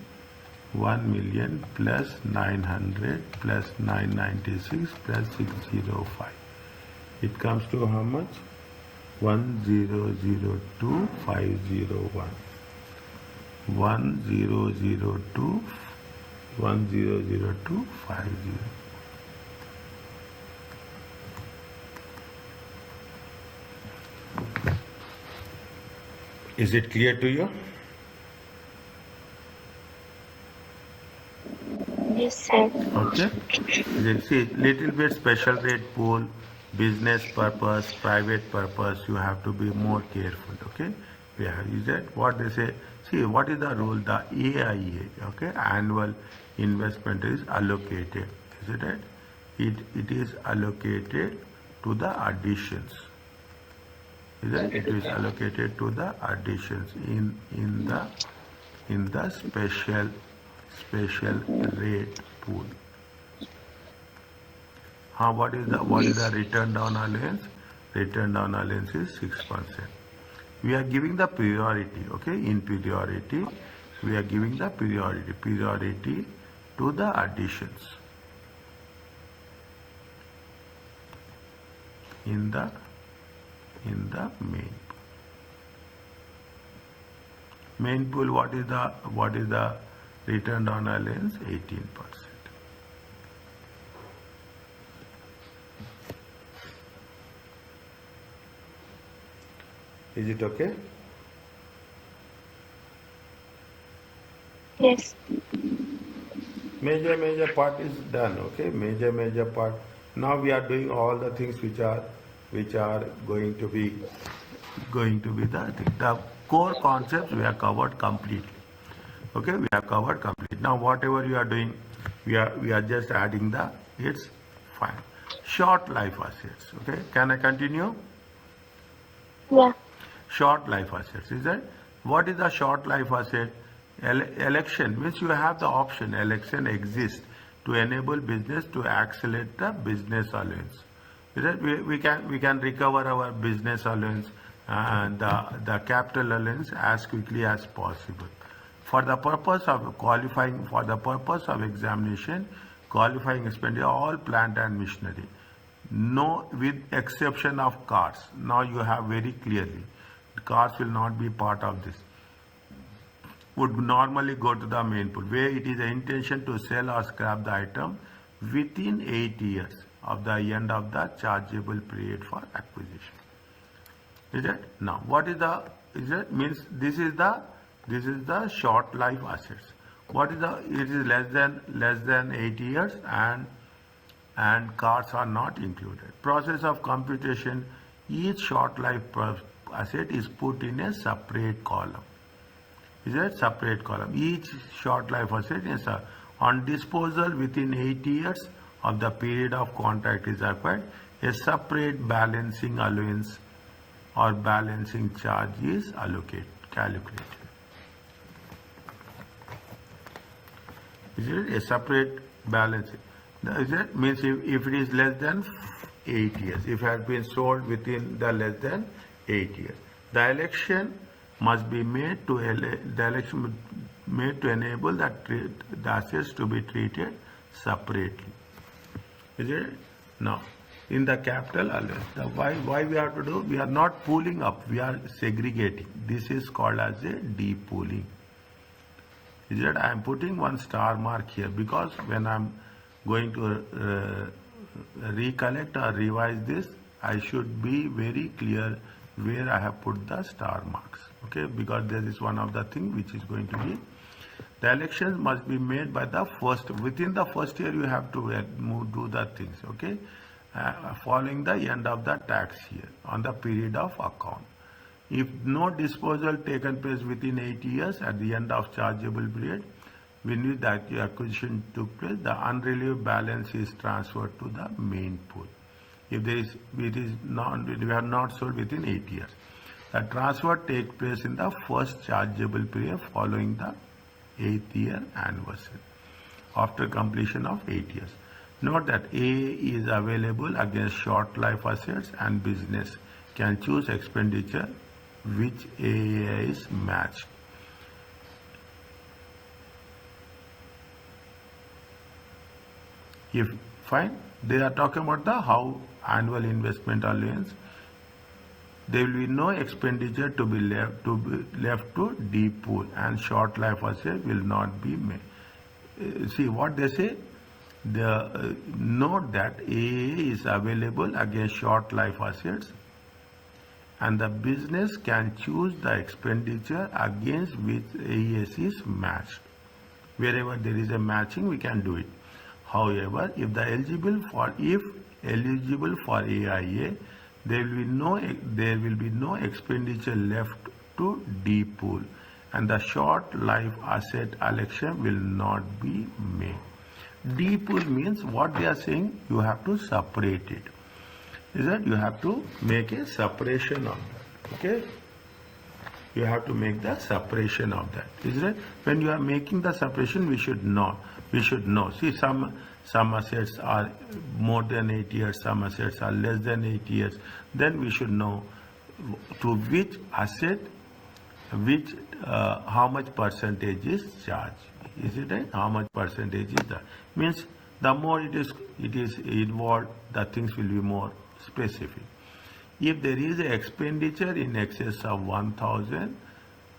1 million plus 900 plus 996 plus 605. It comes to how much? 1002501. 100250. Is it clear to you? Yes, sir. Okay. See, little bit special rate pool, business purpose, private purpose, you have to be more careful. Okay. Yeah, is that what they say? See, what is the rule? The AIA, okay, annual investment is allocated. Is it right? It is allocated to the additions. Is that it is allocated to the additions in the special rate pool. What is the return down allowance? Return down allowance is 6%. We are giving the priority, okay? In priority, we are giving the priority to the additions in the main pool. What is the return down allowance? 18%. Is it okay? Yes. Major part is done. Okay, major part. Now we are doing all the things which are going to be the core concepts we have covered completely. Okay, we have covered complete. Now whatever you are doing, we are just adding it's fine. Short life assets. Okay, can I continue? Yeah. Short life assets, is that what is the short life asset? Election means you have the option. Election exists to enable business to accelerate the business allowance. Is that we can recover our business allowance and the capital allowance as quickly as possible. For the purpose of qualifying, for the purpose of examination, qualifying expenditure, all plant and machinery, no, with exception of cars. Now you have very clearly. Cars will not be part of this. Would normally go to the main pool, where it is the intention to sell or scrap the item within 8 years of the end of the chargeable period for acquisition. Is it? Now, what is means this is the short life assets. What is it is less than 8 years and cars are not included. Process of computation, each short life asset is put in a separate column. Is that separate column? Each short life asset is on disposal within 8 years of the period of contract is acquired. A separate balancing allowance or balancing charge is calculated. Is it a separate balancing? Is it means if it is less than 8 years, if it has been sold within the less than 8 years, the election must be made to enable the assets to be treated separately. Is it? Now, in the capital allowance, why we have to do? We are not pooling up, we are segregating. This is called as a depooling. Is it? I am putting one star mark here because when I am going to recollect or revise this, I should be very clear where I have put the star marks, okay, because this is one of the things which is going to be. The elections must be made by the within the first year you have to do the things, okay, following the end of the tax year on the period of account. If no disposal taken place within 8 years at the end of chargeable period, when which the acquisition took place, the unrelieved balance is transferred to the main pool. If we have not sold within 8 years, the transfer takes place in the first chargeable period following the 8th year anniversary after completion of 8 years. Note that AA is available against short life assets, and business can choose expenditure which AA is matched. If fine, they are talking about the how annual investment allowance. There will be no expenditure to be left to D pool, and short life asset will not be made. See what they say. Note that AA is available against short life assets, and the business can choose the expenditure against which AES is matched. Wherever there is a matching, we can do it. However, if eligible for AIA, there will be no expenditure left to D pool, and the short life asset election will not be made. D pool means what they are saying, you have to separate it. Is that you have to make a separation of that. Okay? You have to make the separation of that. Is it? When you are making the separation, we should know. See, some assets are more than 8 years, some assets are less than 8 years. Then we should know to which asset, how much percentage is charged. Is it right? How much percentage is that? Means the more it is involved, the things will be more specific. If there is an expenditure in excess of 1,000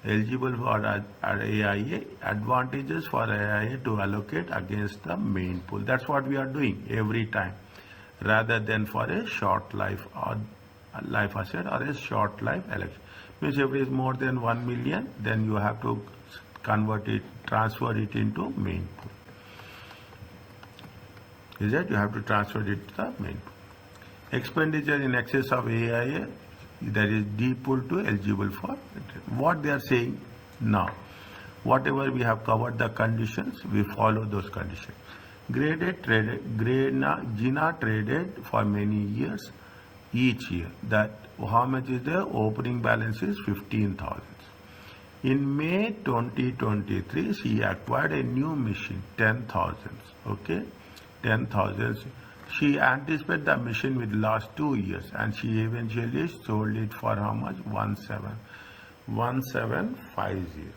eligible for AIA, advantages for AIA to allocate against the main pool. That's what we are doing every time, rather than for a short life or life asset or a short life election. Means if it is more than 1 million, then you have to transfer it into main pool. Is that you have to transfer it to the main pool. Expenditure in excess of AIA, that is D pool to eligible for what they are saying now. Whatever we have covered the conditions, we follow those conditions. Gina traded for many years each year. That how much is the opening balance is 15,000. In May 2023, she acquired a new machine, 10,000. Okay, 10,000. She anticipated the machine will last 2 years, and she eventually sold it for how much? 1750.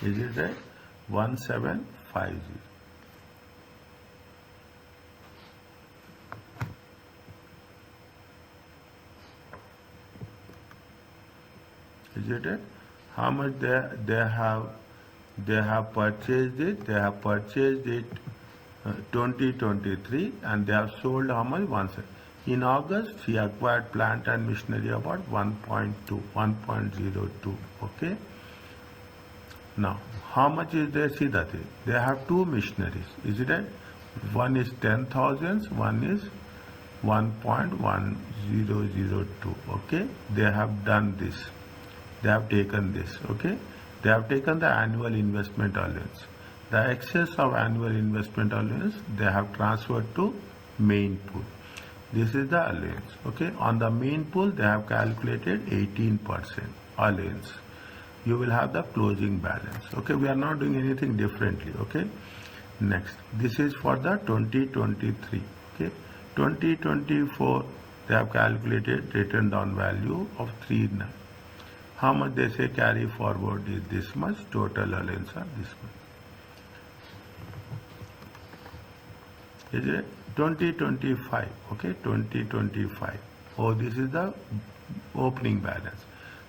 Is it right? 1750. Is it right? How much they have purchased it? They have purchased it 2023, and they have sold how much? In August, she acquired plant and machinery about 1.02. Okay. Now, how much is there? See that they have two machineries. Is it right? One is 10,000, one is 1.1002. Okay. They have done this. They have taken this. Okay. They have taken the annual investment allowance. The excess of annual investment allowance they have transferred to main pool. This is the allowance. Okay. On the main pool, they have calculated 18% allowance. You will have the closing balance. Okay. We are not doing anything differently. Okay. Next, this is for the 2023. Okay. 2024, they have calculated written down value of 3.9. How much they say carry forward is this much, total allowance are this much. Is it 2025? Okay, 2025. Oh, this is the opening balance.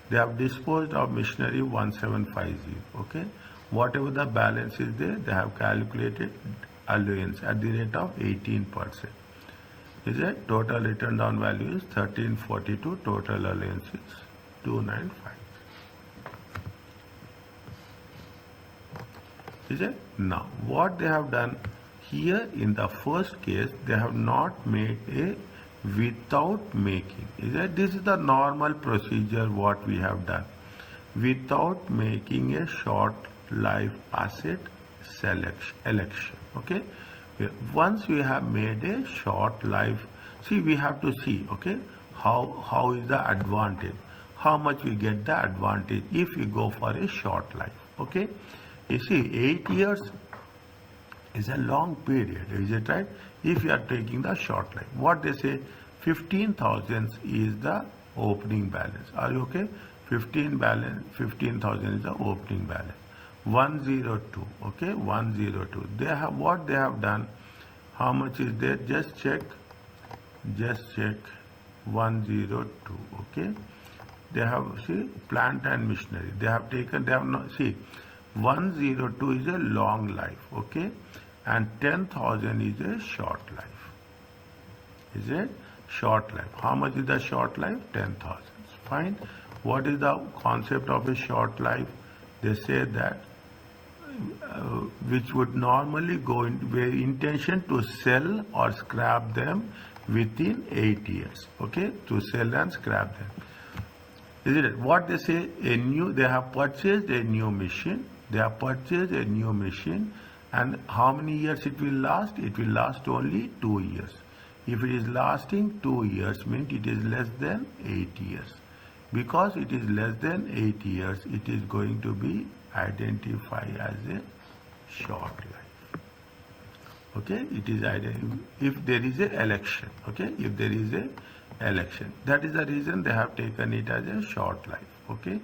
They have disposed of machinery 1750. Okay, whatever the balance is there, they have calculated allowance at the rate of 18%. Is it? Total written down value is 1342. Total allowance is 295. Is it? Now, what they have done here in the first case, they have not made a without making. Is it? This is the normal procedure what we have done without making a short life asset election. Okay. Once we have made a short life, see, we have to see, okay, how is the advantage, how much we get the advantage if we go for a short life. Okay. You see, 8 years is a long period, is it right? If you are taking the short life, what they say, 15,000 is the opening balance. Are you okay? 15,000 is the opening balance. 102, okay, 102. They have what they have done. How much is there? Just check. 102, okay. They have, see, plant and machinery. They have taken. They have not, see. 102 is a long life, okay, and 10,000 is a short life. Is it? Short life. How much is the short life? 10,000. Fine. What is the concept of a short life? They say that which would normally go into with intention to sell or scrap them within 8 years. Okay, to sell and scrap them. Is it? What they say? They have purchased a new machine. They have purchased a new machine, and how many years it will last? It will last only 2 years. If it is lasting 2 years, means it is less than 8 years. Because it is less than 8 years, it is going to be identified as a short life. Okay, it is if there is a election. Okay, if there is a election, that is the reason they have taken it as a short life. Okay.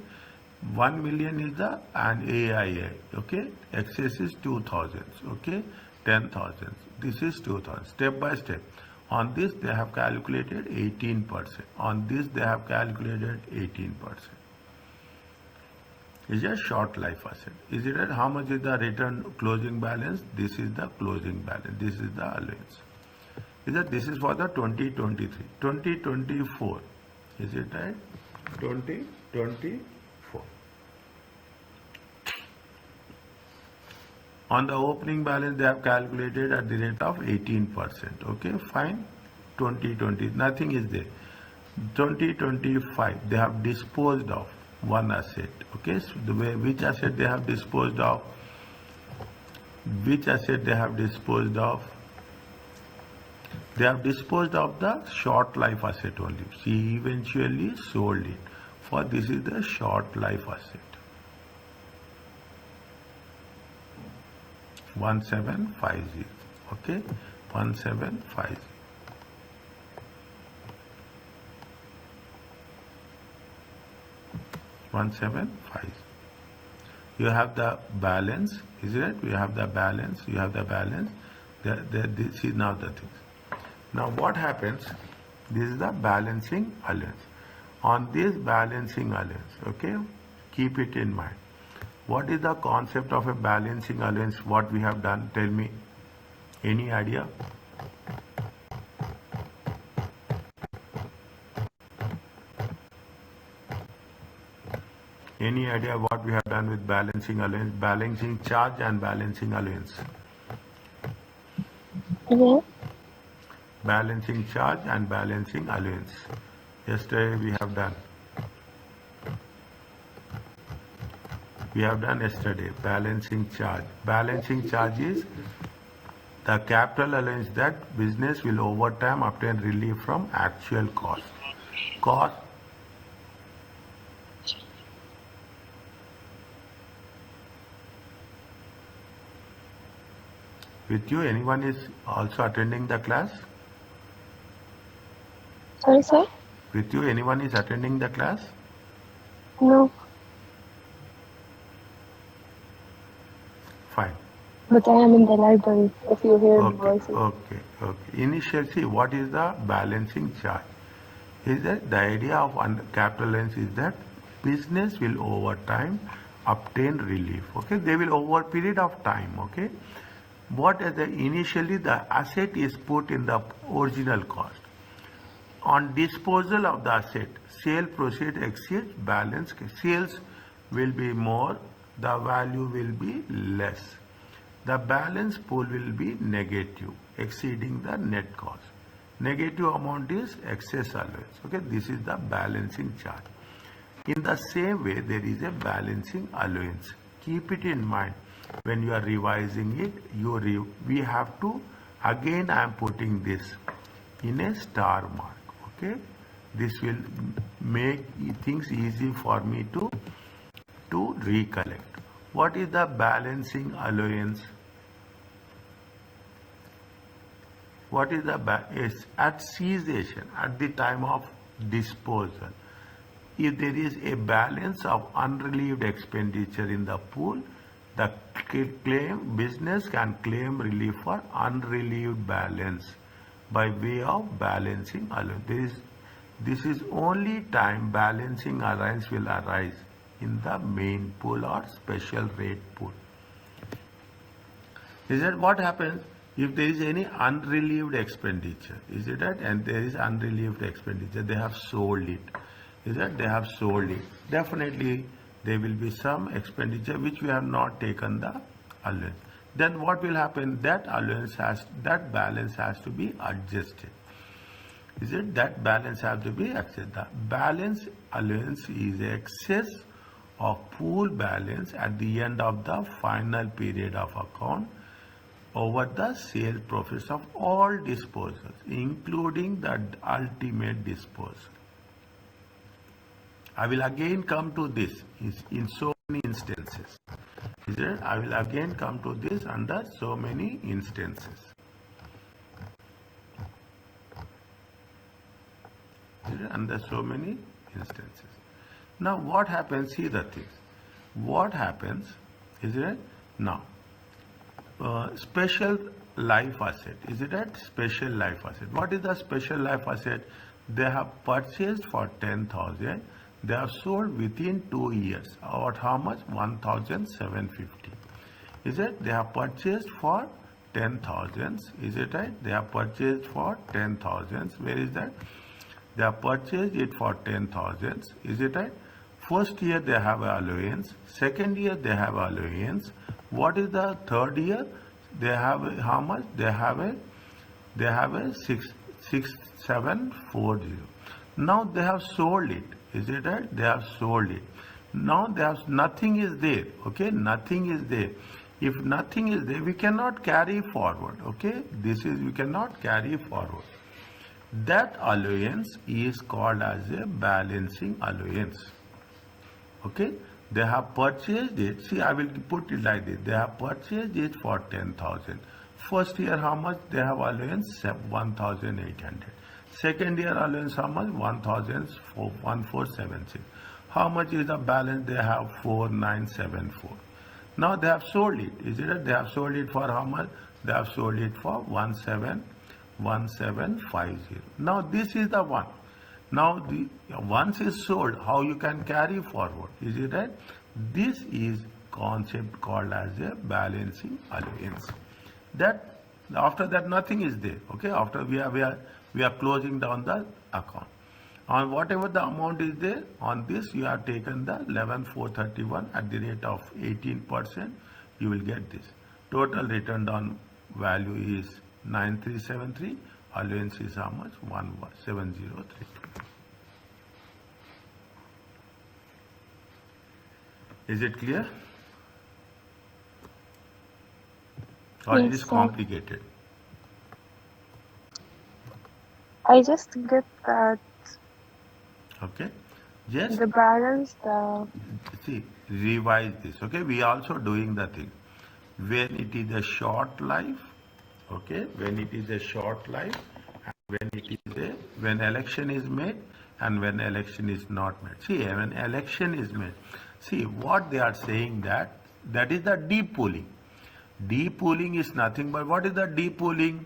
1 million is the AIA, okay, excess is 2,000, okay, 10,000, this is 2,000, step by step. On this they have calculated 18%, on this they have calculated 18%. Is a short life asset. Is it right? How much is the return closing balance? This is the closing balance, this is the allowance. Is that this is for the 2023, 2024, is it right? 2024. On the opening balance, they have calculated at the rate of 18%. Okay, fine. 2020, nothing is there. 2025, they have disposed of one asset. Okay, so which asset they have disposed of? Which asset they have disposed of? They have disposed of the short life asset only. She eventually sold it. For this is the short life asset. 1750. Okay, 1750. You have the balance, is it? You have the balance. You have the balance. This is now the thing. Now what happens? This is the balancing allowance. On this balancing allowance, okay, keep it in mind. What is the concept of a balancing allowance? What we have done? Tell me. Any idea? Any idea what we have done with balancing allowance? Balancing charge and balancing allowance. Yeah. Balancing charge and balancing allowance. Yesterday we have done. We have done yesterday balancing charge. Balancing charge is the capital allowance that business will over time obtain relief from actual cost. Cost. With you, anyone is also attending the class? Sorry, sir? With you, anyone is attending the class? No. Fine. But I am in the library, if you hear the voices. Okay. Initially, see, what is the balancing charge? Is that the idea of capital allowance is that business will over time obtain relief. Okay, they will over a period of time. Okay, What is the initially the asset is put in the original cost. On disposal of the asset, sale proceed exceeds balance. Sales will be more, the value will be less. The balance pool will be negative, exceeding the net cost. Negative amount is excess allowance. Okay, this is the balancing chart. In the same way, there is a balancing allowance. Keep it in mind when you are revising it. We have to, again I am putting this in a star mark. Okay, this will make things easy for me to recollect. What is the balancing allowance? What is the is at cessation, at the time of disposal? If there is a balance of unrelieved expenditure in the pool, the business can claim relief for unrelieved balance by way of balancing allowance. This is only time balancing allowance will arise in the main pool or special rate pool. Is that what happens if there is any unrelieved expenditure? Is it that? And there is unrelieved expenditure, they have sold it. Is that they have sold it? Definitely there will be some expenditure which we have not taken the allowance. Then what will happen? That balance has to be adjusted. Is it that balance has to be adjusted? The balance allowance is excess of pool balance at the end of the final period of account over the sale profits of all disposals, including the ultimate disposal. I will again come to this in so many instances. Is it? I will again come to this under so many instances. Is it? Under so many instances. Now what happens? See the things. What happens? Is it? Now, special life asset. Is it a special life asset? What is the special life asset? They have purchased for 10,000. They have sold within 2 years. About how much? 1,750. Is it? They have purchased for 10,000. Is it right? They have purchased for 10,000. Where is that? They have purchased it for 10,000. Is it right? First year they have allowance. Second year they have allowance. What is the third year? They have how much? They have a 6740. Now they have sold it. Is it right? They have sold it. Now nothing is there. Okay, nothing is there. If nothing is there, we cannot carry forward. Okay, we cannot carry forward. That allowance is called as a balancing allowance. Okay, they have purchased it. See, I will put it like this. They have purchased it for 10,000. First year, how much? They have allowance? 1,800. Second year allowance, how much? 1,476. How much is the balance? They have 4,974. Now they have sold it. Is it? They have sold it for how much? They have sold it for 1750. Now this is the one. Now once is sold, how you can carry forward? Is it right? This is concept called as a balancing allowance. That after that nothing is there. Okay, after we are closing down the account. On whatever the amount is there, on this you have taken the 11,431 at the rate of 18%. You will get this. Total returned on value is 9373. Allowance is how much? 17032. Is it clear? Or Yes, it is sir. complicated? I just get that Okay. Just the balance, the see, revise this. Okay. We also doing the thing. When it is a short life, okay, when it is a short life, and when election is made and when election is not made. See, when election is made, see what they are saying that is the depooling. Depooling is nothing but what is the depooling?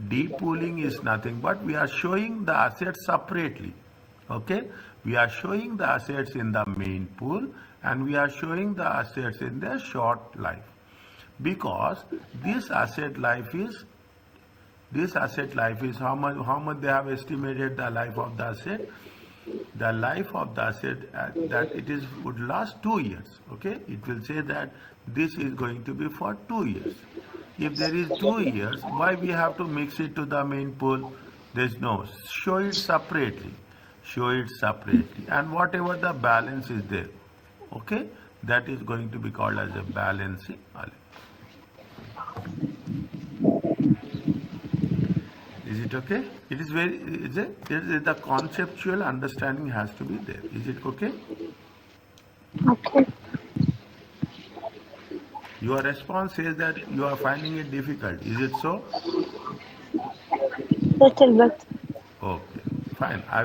Depooling is nothing but we are showing the assets separately. Okay, we are showing the assets in the main pool and we are showing the assets in the short life. because this asset life is how much they have estimated the life of the asset. The life of the asset that it is would last 2 years. Okay, it will say that this is going to be for 2 years. If there is 2 years, why we have to mix it to the main pool? There's no, show it separately. Show it separately, and whatever the balance is there, okay, that is going to be called as a balancing allowance. Is it okay? It is very, is it? The conceptual understanding has to be there. Is it okay? Okay. Your response says that you are finding it difficult. Is it so? Little bit. Okay, fine. I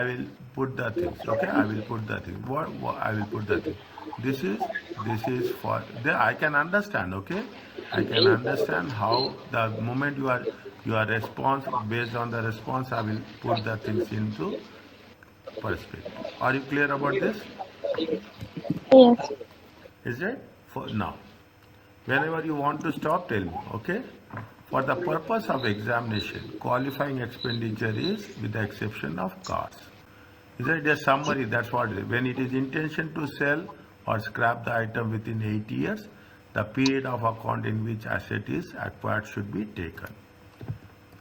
will put the things. Okay, I will put the thing. What I will put the thing. This is for the, I can understand. Okay, I can understand how the moment your response, based on the response, I will put the things into perspective. Are you clear about this? Yes. Is it? For now. Whenever you want to stop, tell me. Okay? For the purpose of examination, qualifying expenditure is with the exception of costs. Is it a summary? That's what it is. When it is intention to sell or scrap the item within 8 years, the period of account in which asset is acquired should be taken.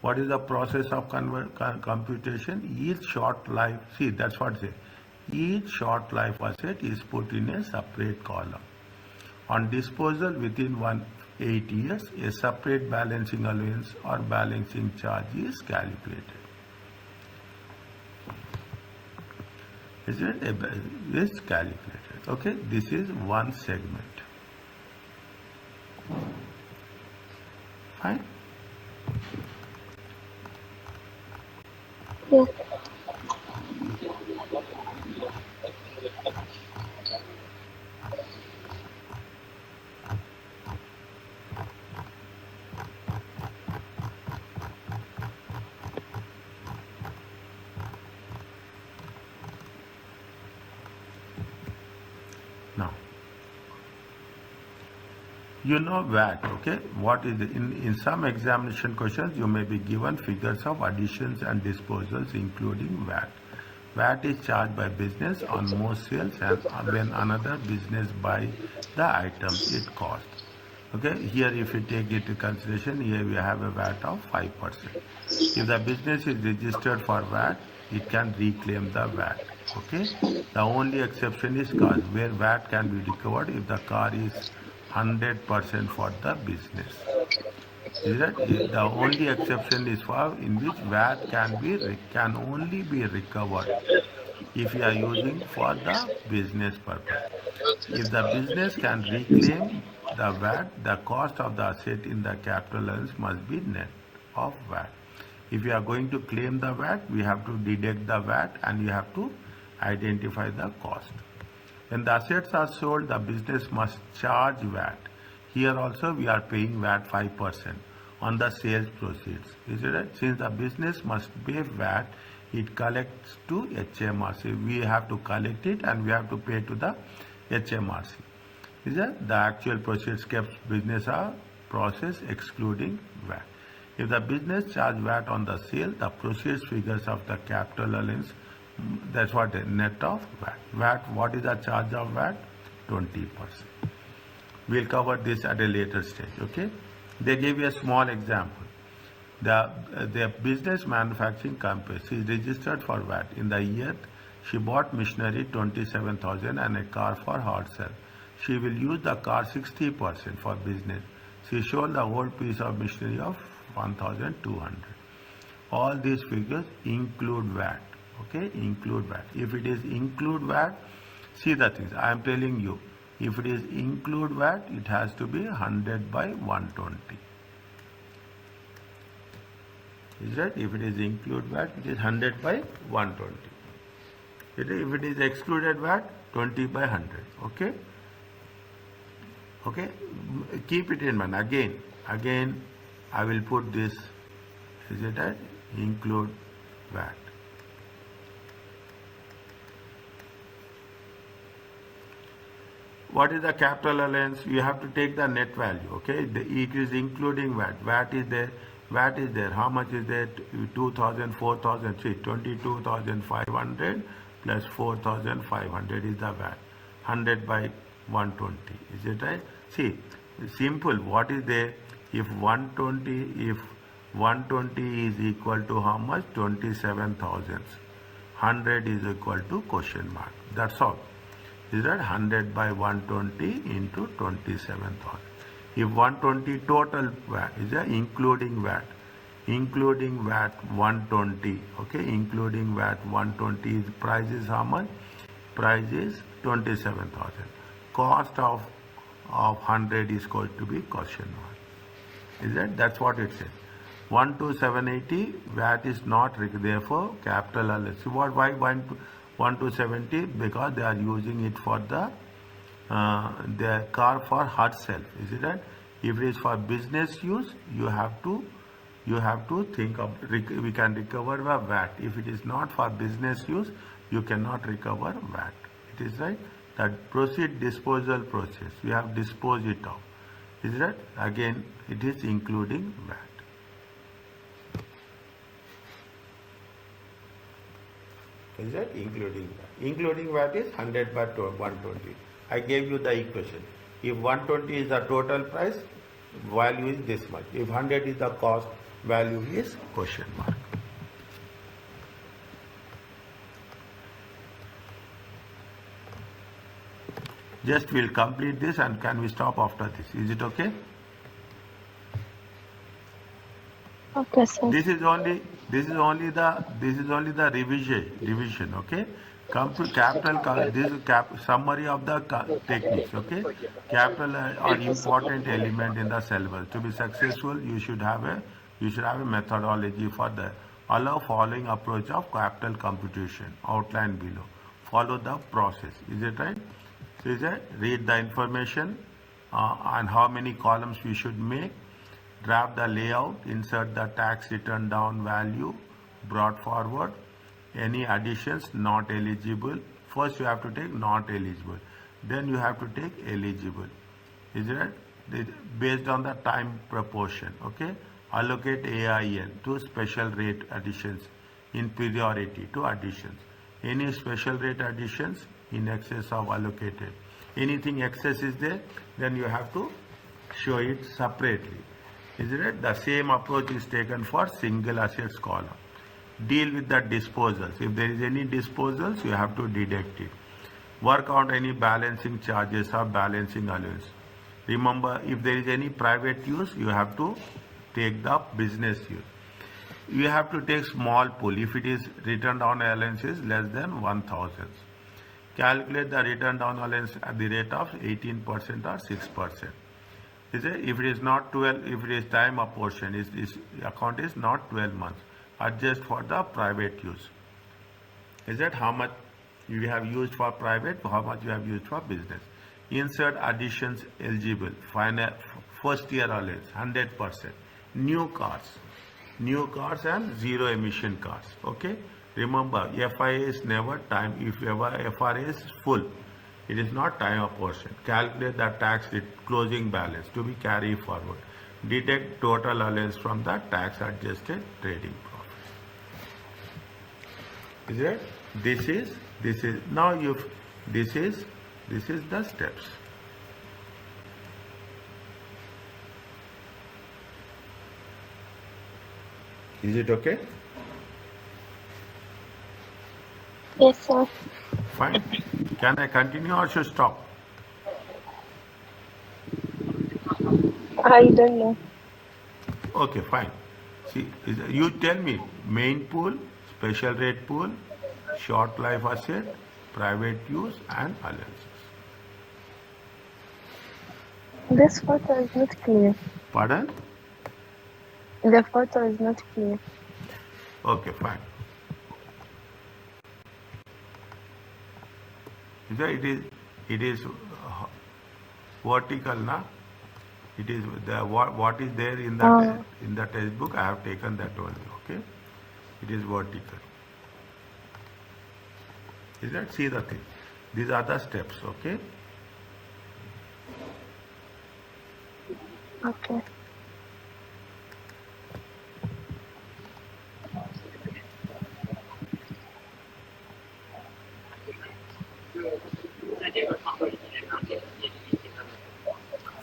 What is the process of computation? Each short life, see, that's what it says. Each short life asset is put in a separate column. On disposal within 8 years, a separate balancing allowance or balancing charge is calculated. Is it? Is calculated. Okay, this is one segment. Fine. Yes. Now, you know VAT, okay? What is it? In some examination questions, you may be given figures of additions and disposals, including VAT. VAT is charged by business on most sales, and when another business buy the items it cost. Okay, here if you take it into consideration, here we have a VAT of 5%. If the business is registered for VAT, it can reclaim the VAT. Okay, the only exception is cars, where VAT can be recovered if the car is 100% for the business. Is that the only exception is for in which VAT can only be recovered if you are using for the business purpose. If the business can reclaim the VAT, the cost of the asset in the capital allowance must be net of VAT. If you are going to claim the VAT, we have to deduct the VAT and you have to identify the cost. When the assets are sold, the business must charge VAT. Here also we are paying VAT 5% on the sales proceeds. Is it right? Since the business must pay VAT, it collects to HMRC. We have to collect it and we have to pay to the HMRC. Is that the actual proceeds kept business are processed excluding VAT. If the business charge VAT on the sale, the proceeds figures of the capital allowance, that's what the net of VAT. VAT, what is the charge of VAT? 20%. We'll cover this at a later stage. Okay. They gave you a small example. The business manufacturing company is registered for VAT. In the year she bought machinery 27,000 and a car for herself. She will use the car 60% for business. She shown the whole piece of machinery of 1,200. All these figures include VAT. Okay, include VAT. If it is include VAT, see the things I am telling you. If it is include VAT, it has to be 100 by 120. Is that? If it is include VAT, it is 100 by 120. If it is excluded VAT, 20 by 100. Okay. Okay. Keep it in mind. Again, I will put this. Is it that? Include VAT. what is the capital allowance? You have to take the net value, okay? It is including VAT. VAT is there. VAT is there. How much is there? 2,000, 4,000, 22,500 plus 4,500 is the VAT. 100 by 120. Is it right? See, simple. What is there? If 120 is equal to how much? 27,000. 100 is equal to question mark. That's all. Is that 100 by 120 into 27,000. If 120 total VAT is including VAT. Including VAT 120. Okay, including VAT 120 is price is how much? Price is 27,000. Cost of 100 is going to be question mark. Is that? That's what it says. 12780 VAT is not therefore capital allowance. So why 12770? Because they are using it for the car for herself. Is it right? If it is for business use, you have to think of we can recover the VAT. If it is not for business use, you cannot recover VAT. It is right. That proceed disposal process. We have disposed it off. Is that? Again, it is including VAT. Is that including VAT? Including VAT is 100 by 120. I gave you the equation. If 120 is the total price, value is this much. If 100 is the cost, value is question mark. Just we'll complete this and can we stop after this? Is it okay? Okay, sir. This is only the revision. Okay. Come to capital. This is summary of the techniques. Okay. Capital are important element in the syllabus. To be successful, you should have a methodology for the following approach of capital computation outlined below. Follow the process. Is it right? So is it read the information and how many columns we should make. Draft the layout, insert the tax return down value, brought forward, any additions not eligible. First you have to take not eligible, then you have to take eligible. Is it right? Based on the time proportion, okay? Allocate AIL to special rate additions in priority to additions. Any special rate additions in excess of allocated. Anything excess is there, then you have to show it separately. Is it right? The same approach is taken for single assets column. Deal with the disposals. If there is any disposals, you have to deduct it. Work out any balancing charges or balancing allowance. Remember, if there is any private use, you have to take the business use. You have to take small pool if it is return down allowance is less than 1,000. Calculate the return down allowance at the rate of 18% or 6%. If it is not 12, if it is time apportion, this account is not 12 months. Adjust for the private use. Is that how much you have used for private, how much you have used for business. Insert additions eligible. Final first year allowance 100%. New cars and zero emission cars. Okay. Remember, FIA is never time. If ever FRA is full, it is not time apportion. Calculate the tax closing balance to be carried forward. Deduct total allowance from the tax adjusted trading profit. Is it? This is now this is the steps. Is it okay? Yes, sir. Fine. Can I continue or should stop? I don't know. Okay, fine. See, you tell me main pool, special rate pool, short life asset, private use and allowances. This photo is not clear. Pardon? The photo is not clear. Okay, fine. It is vertical, na? It is what is there in the textbook. I have taken that only. Okay, it is vertical. Is that see the thing? These are the steps. Okay. Okay.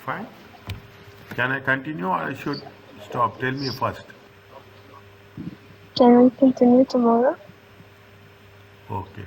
Fine. Can I continue or I should stop? Tell me first. Can we continue tomorrow? Okay.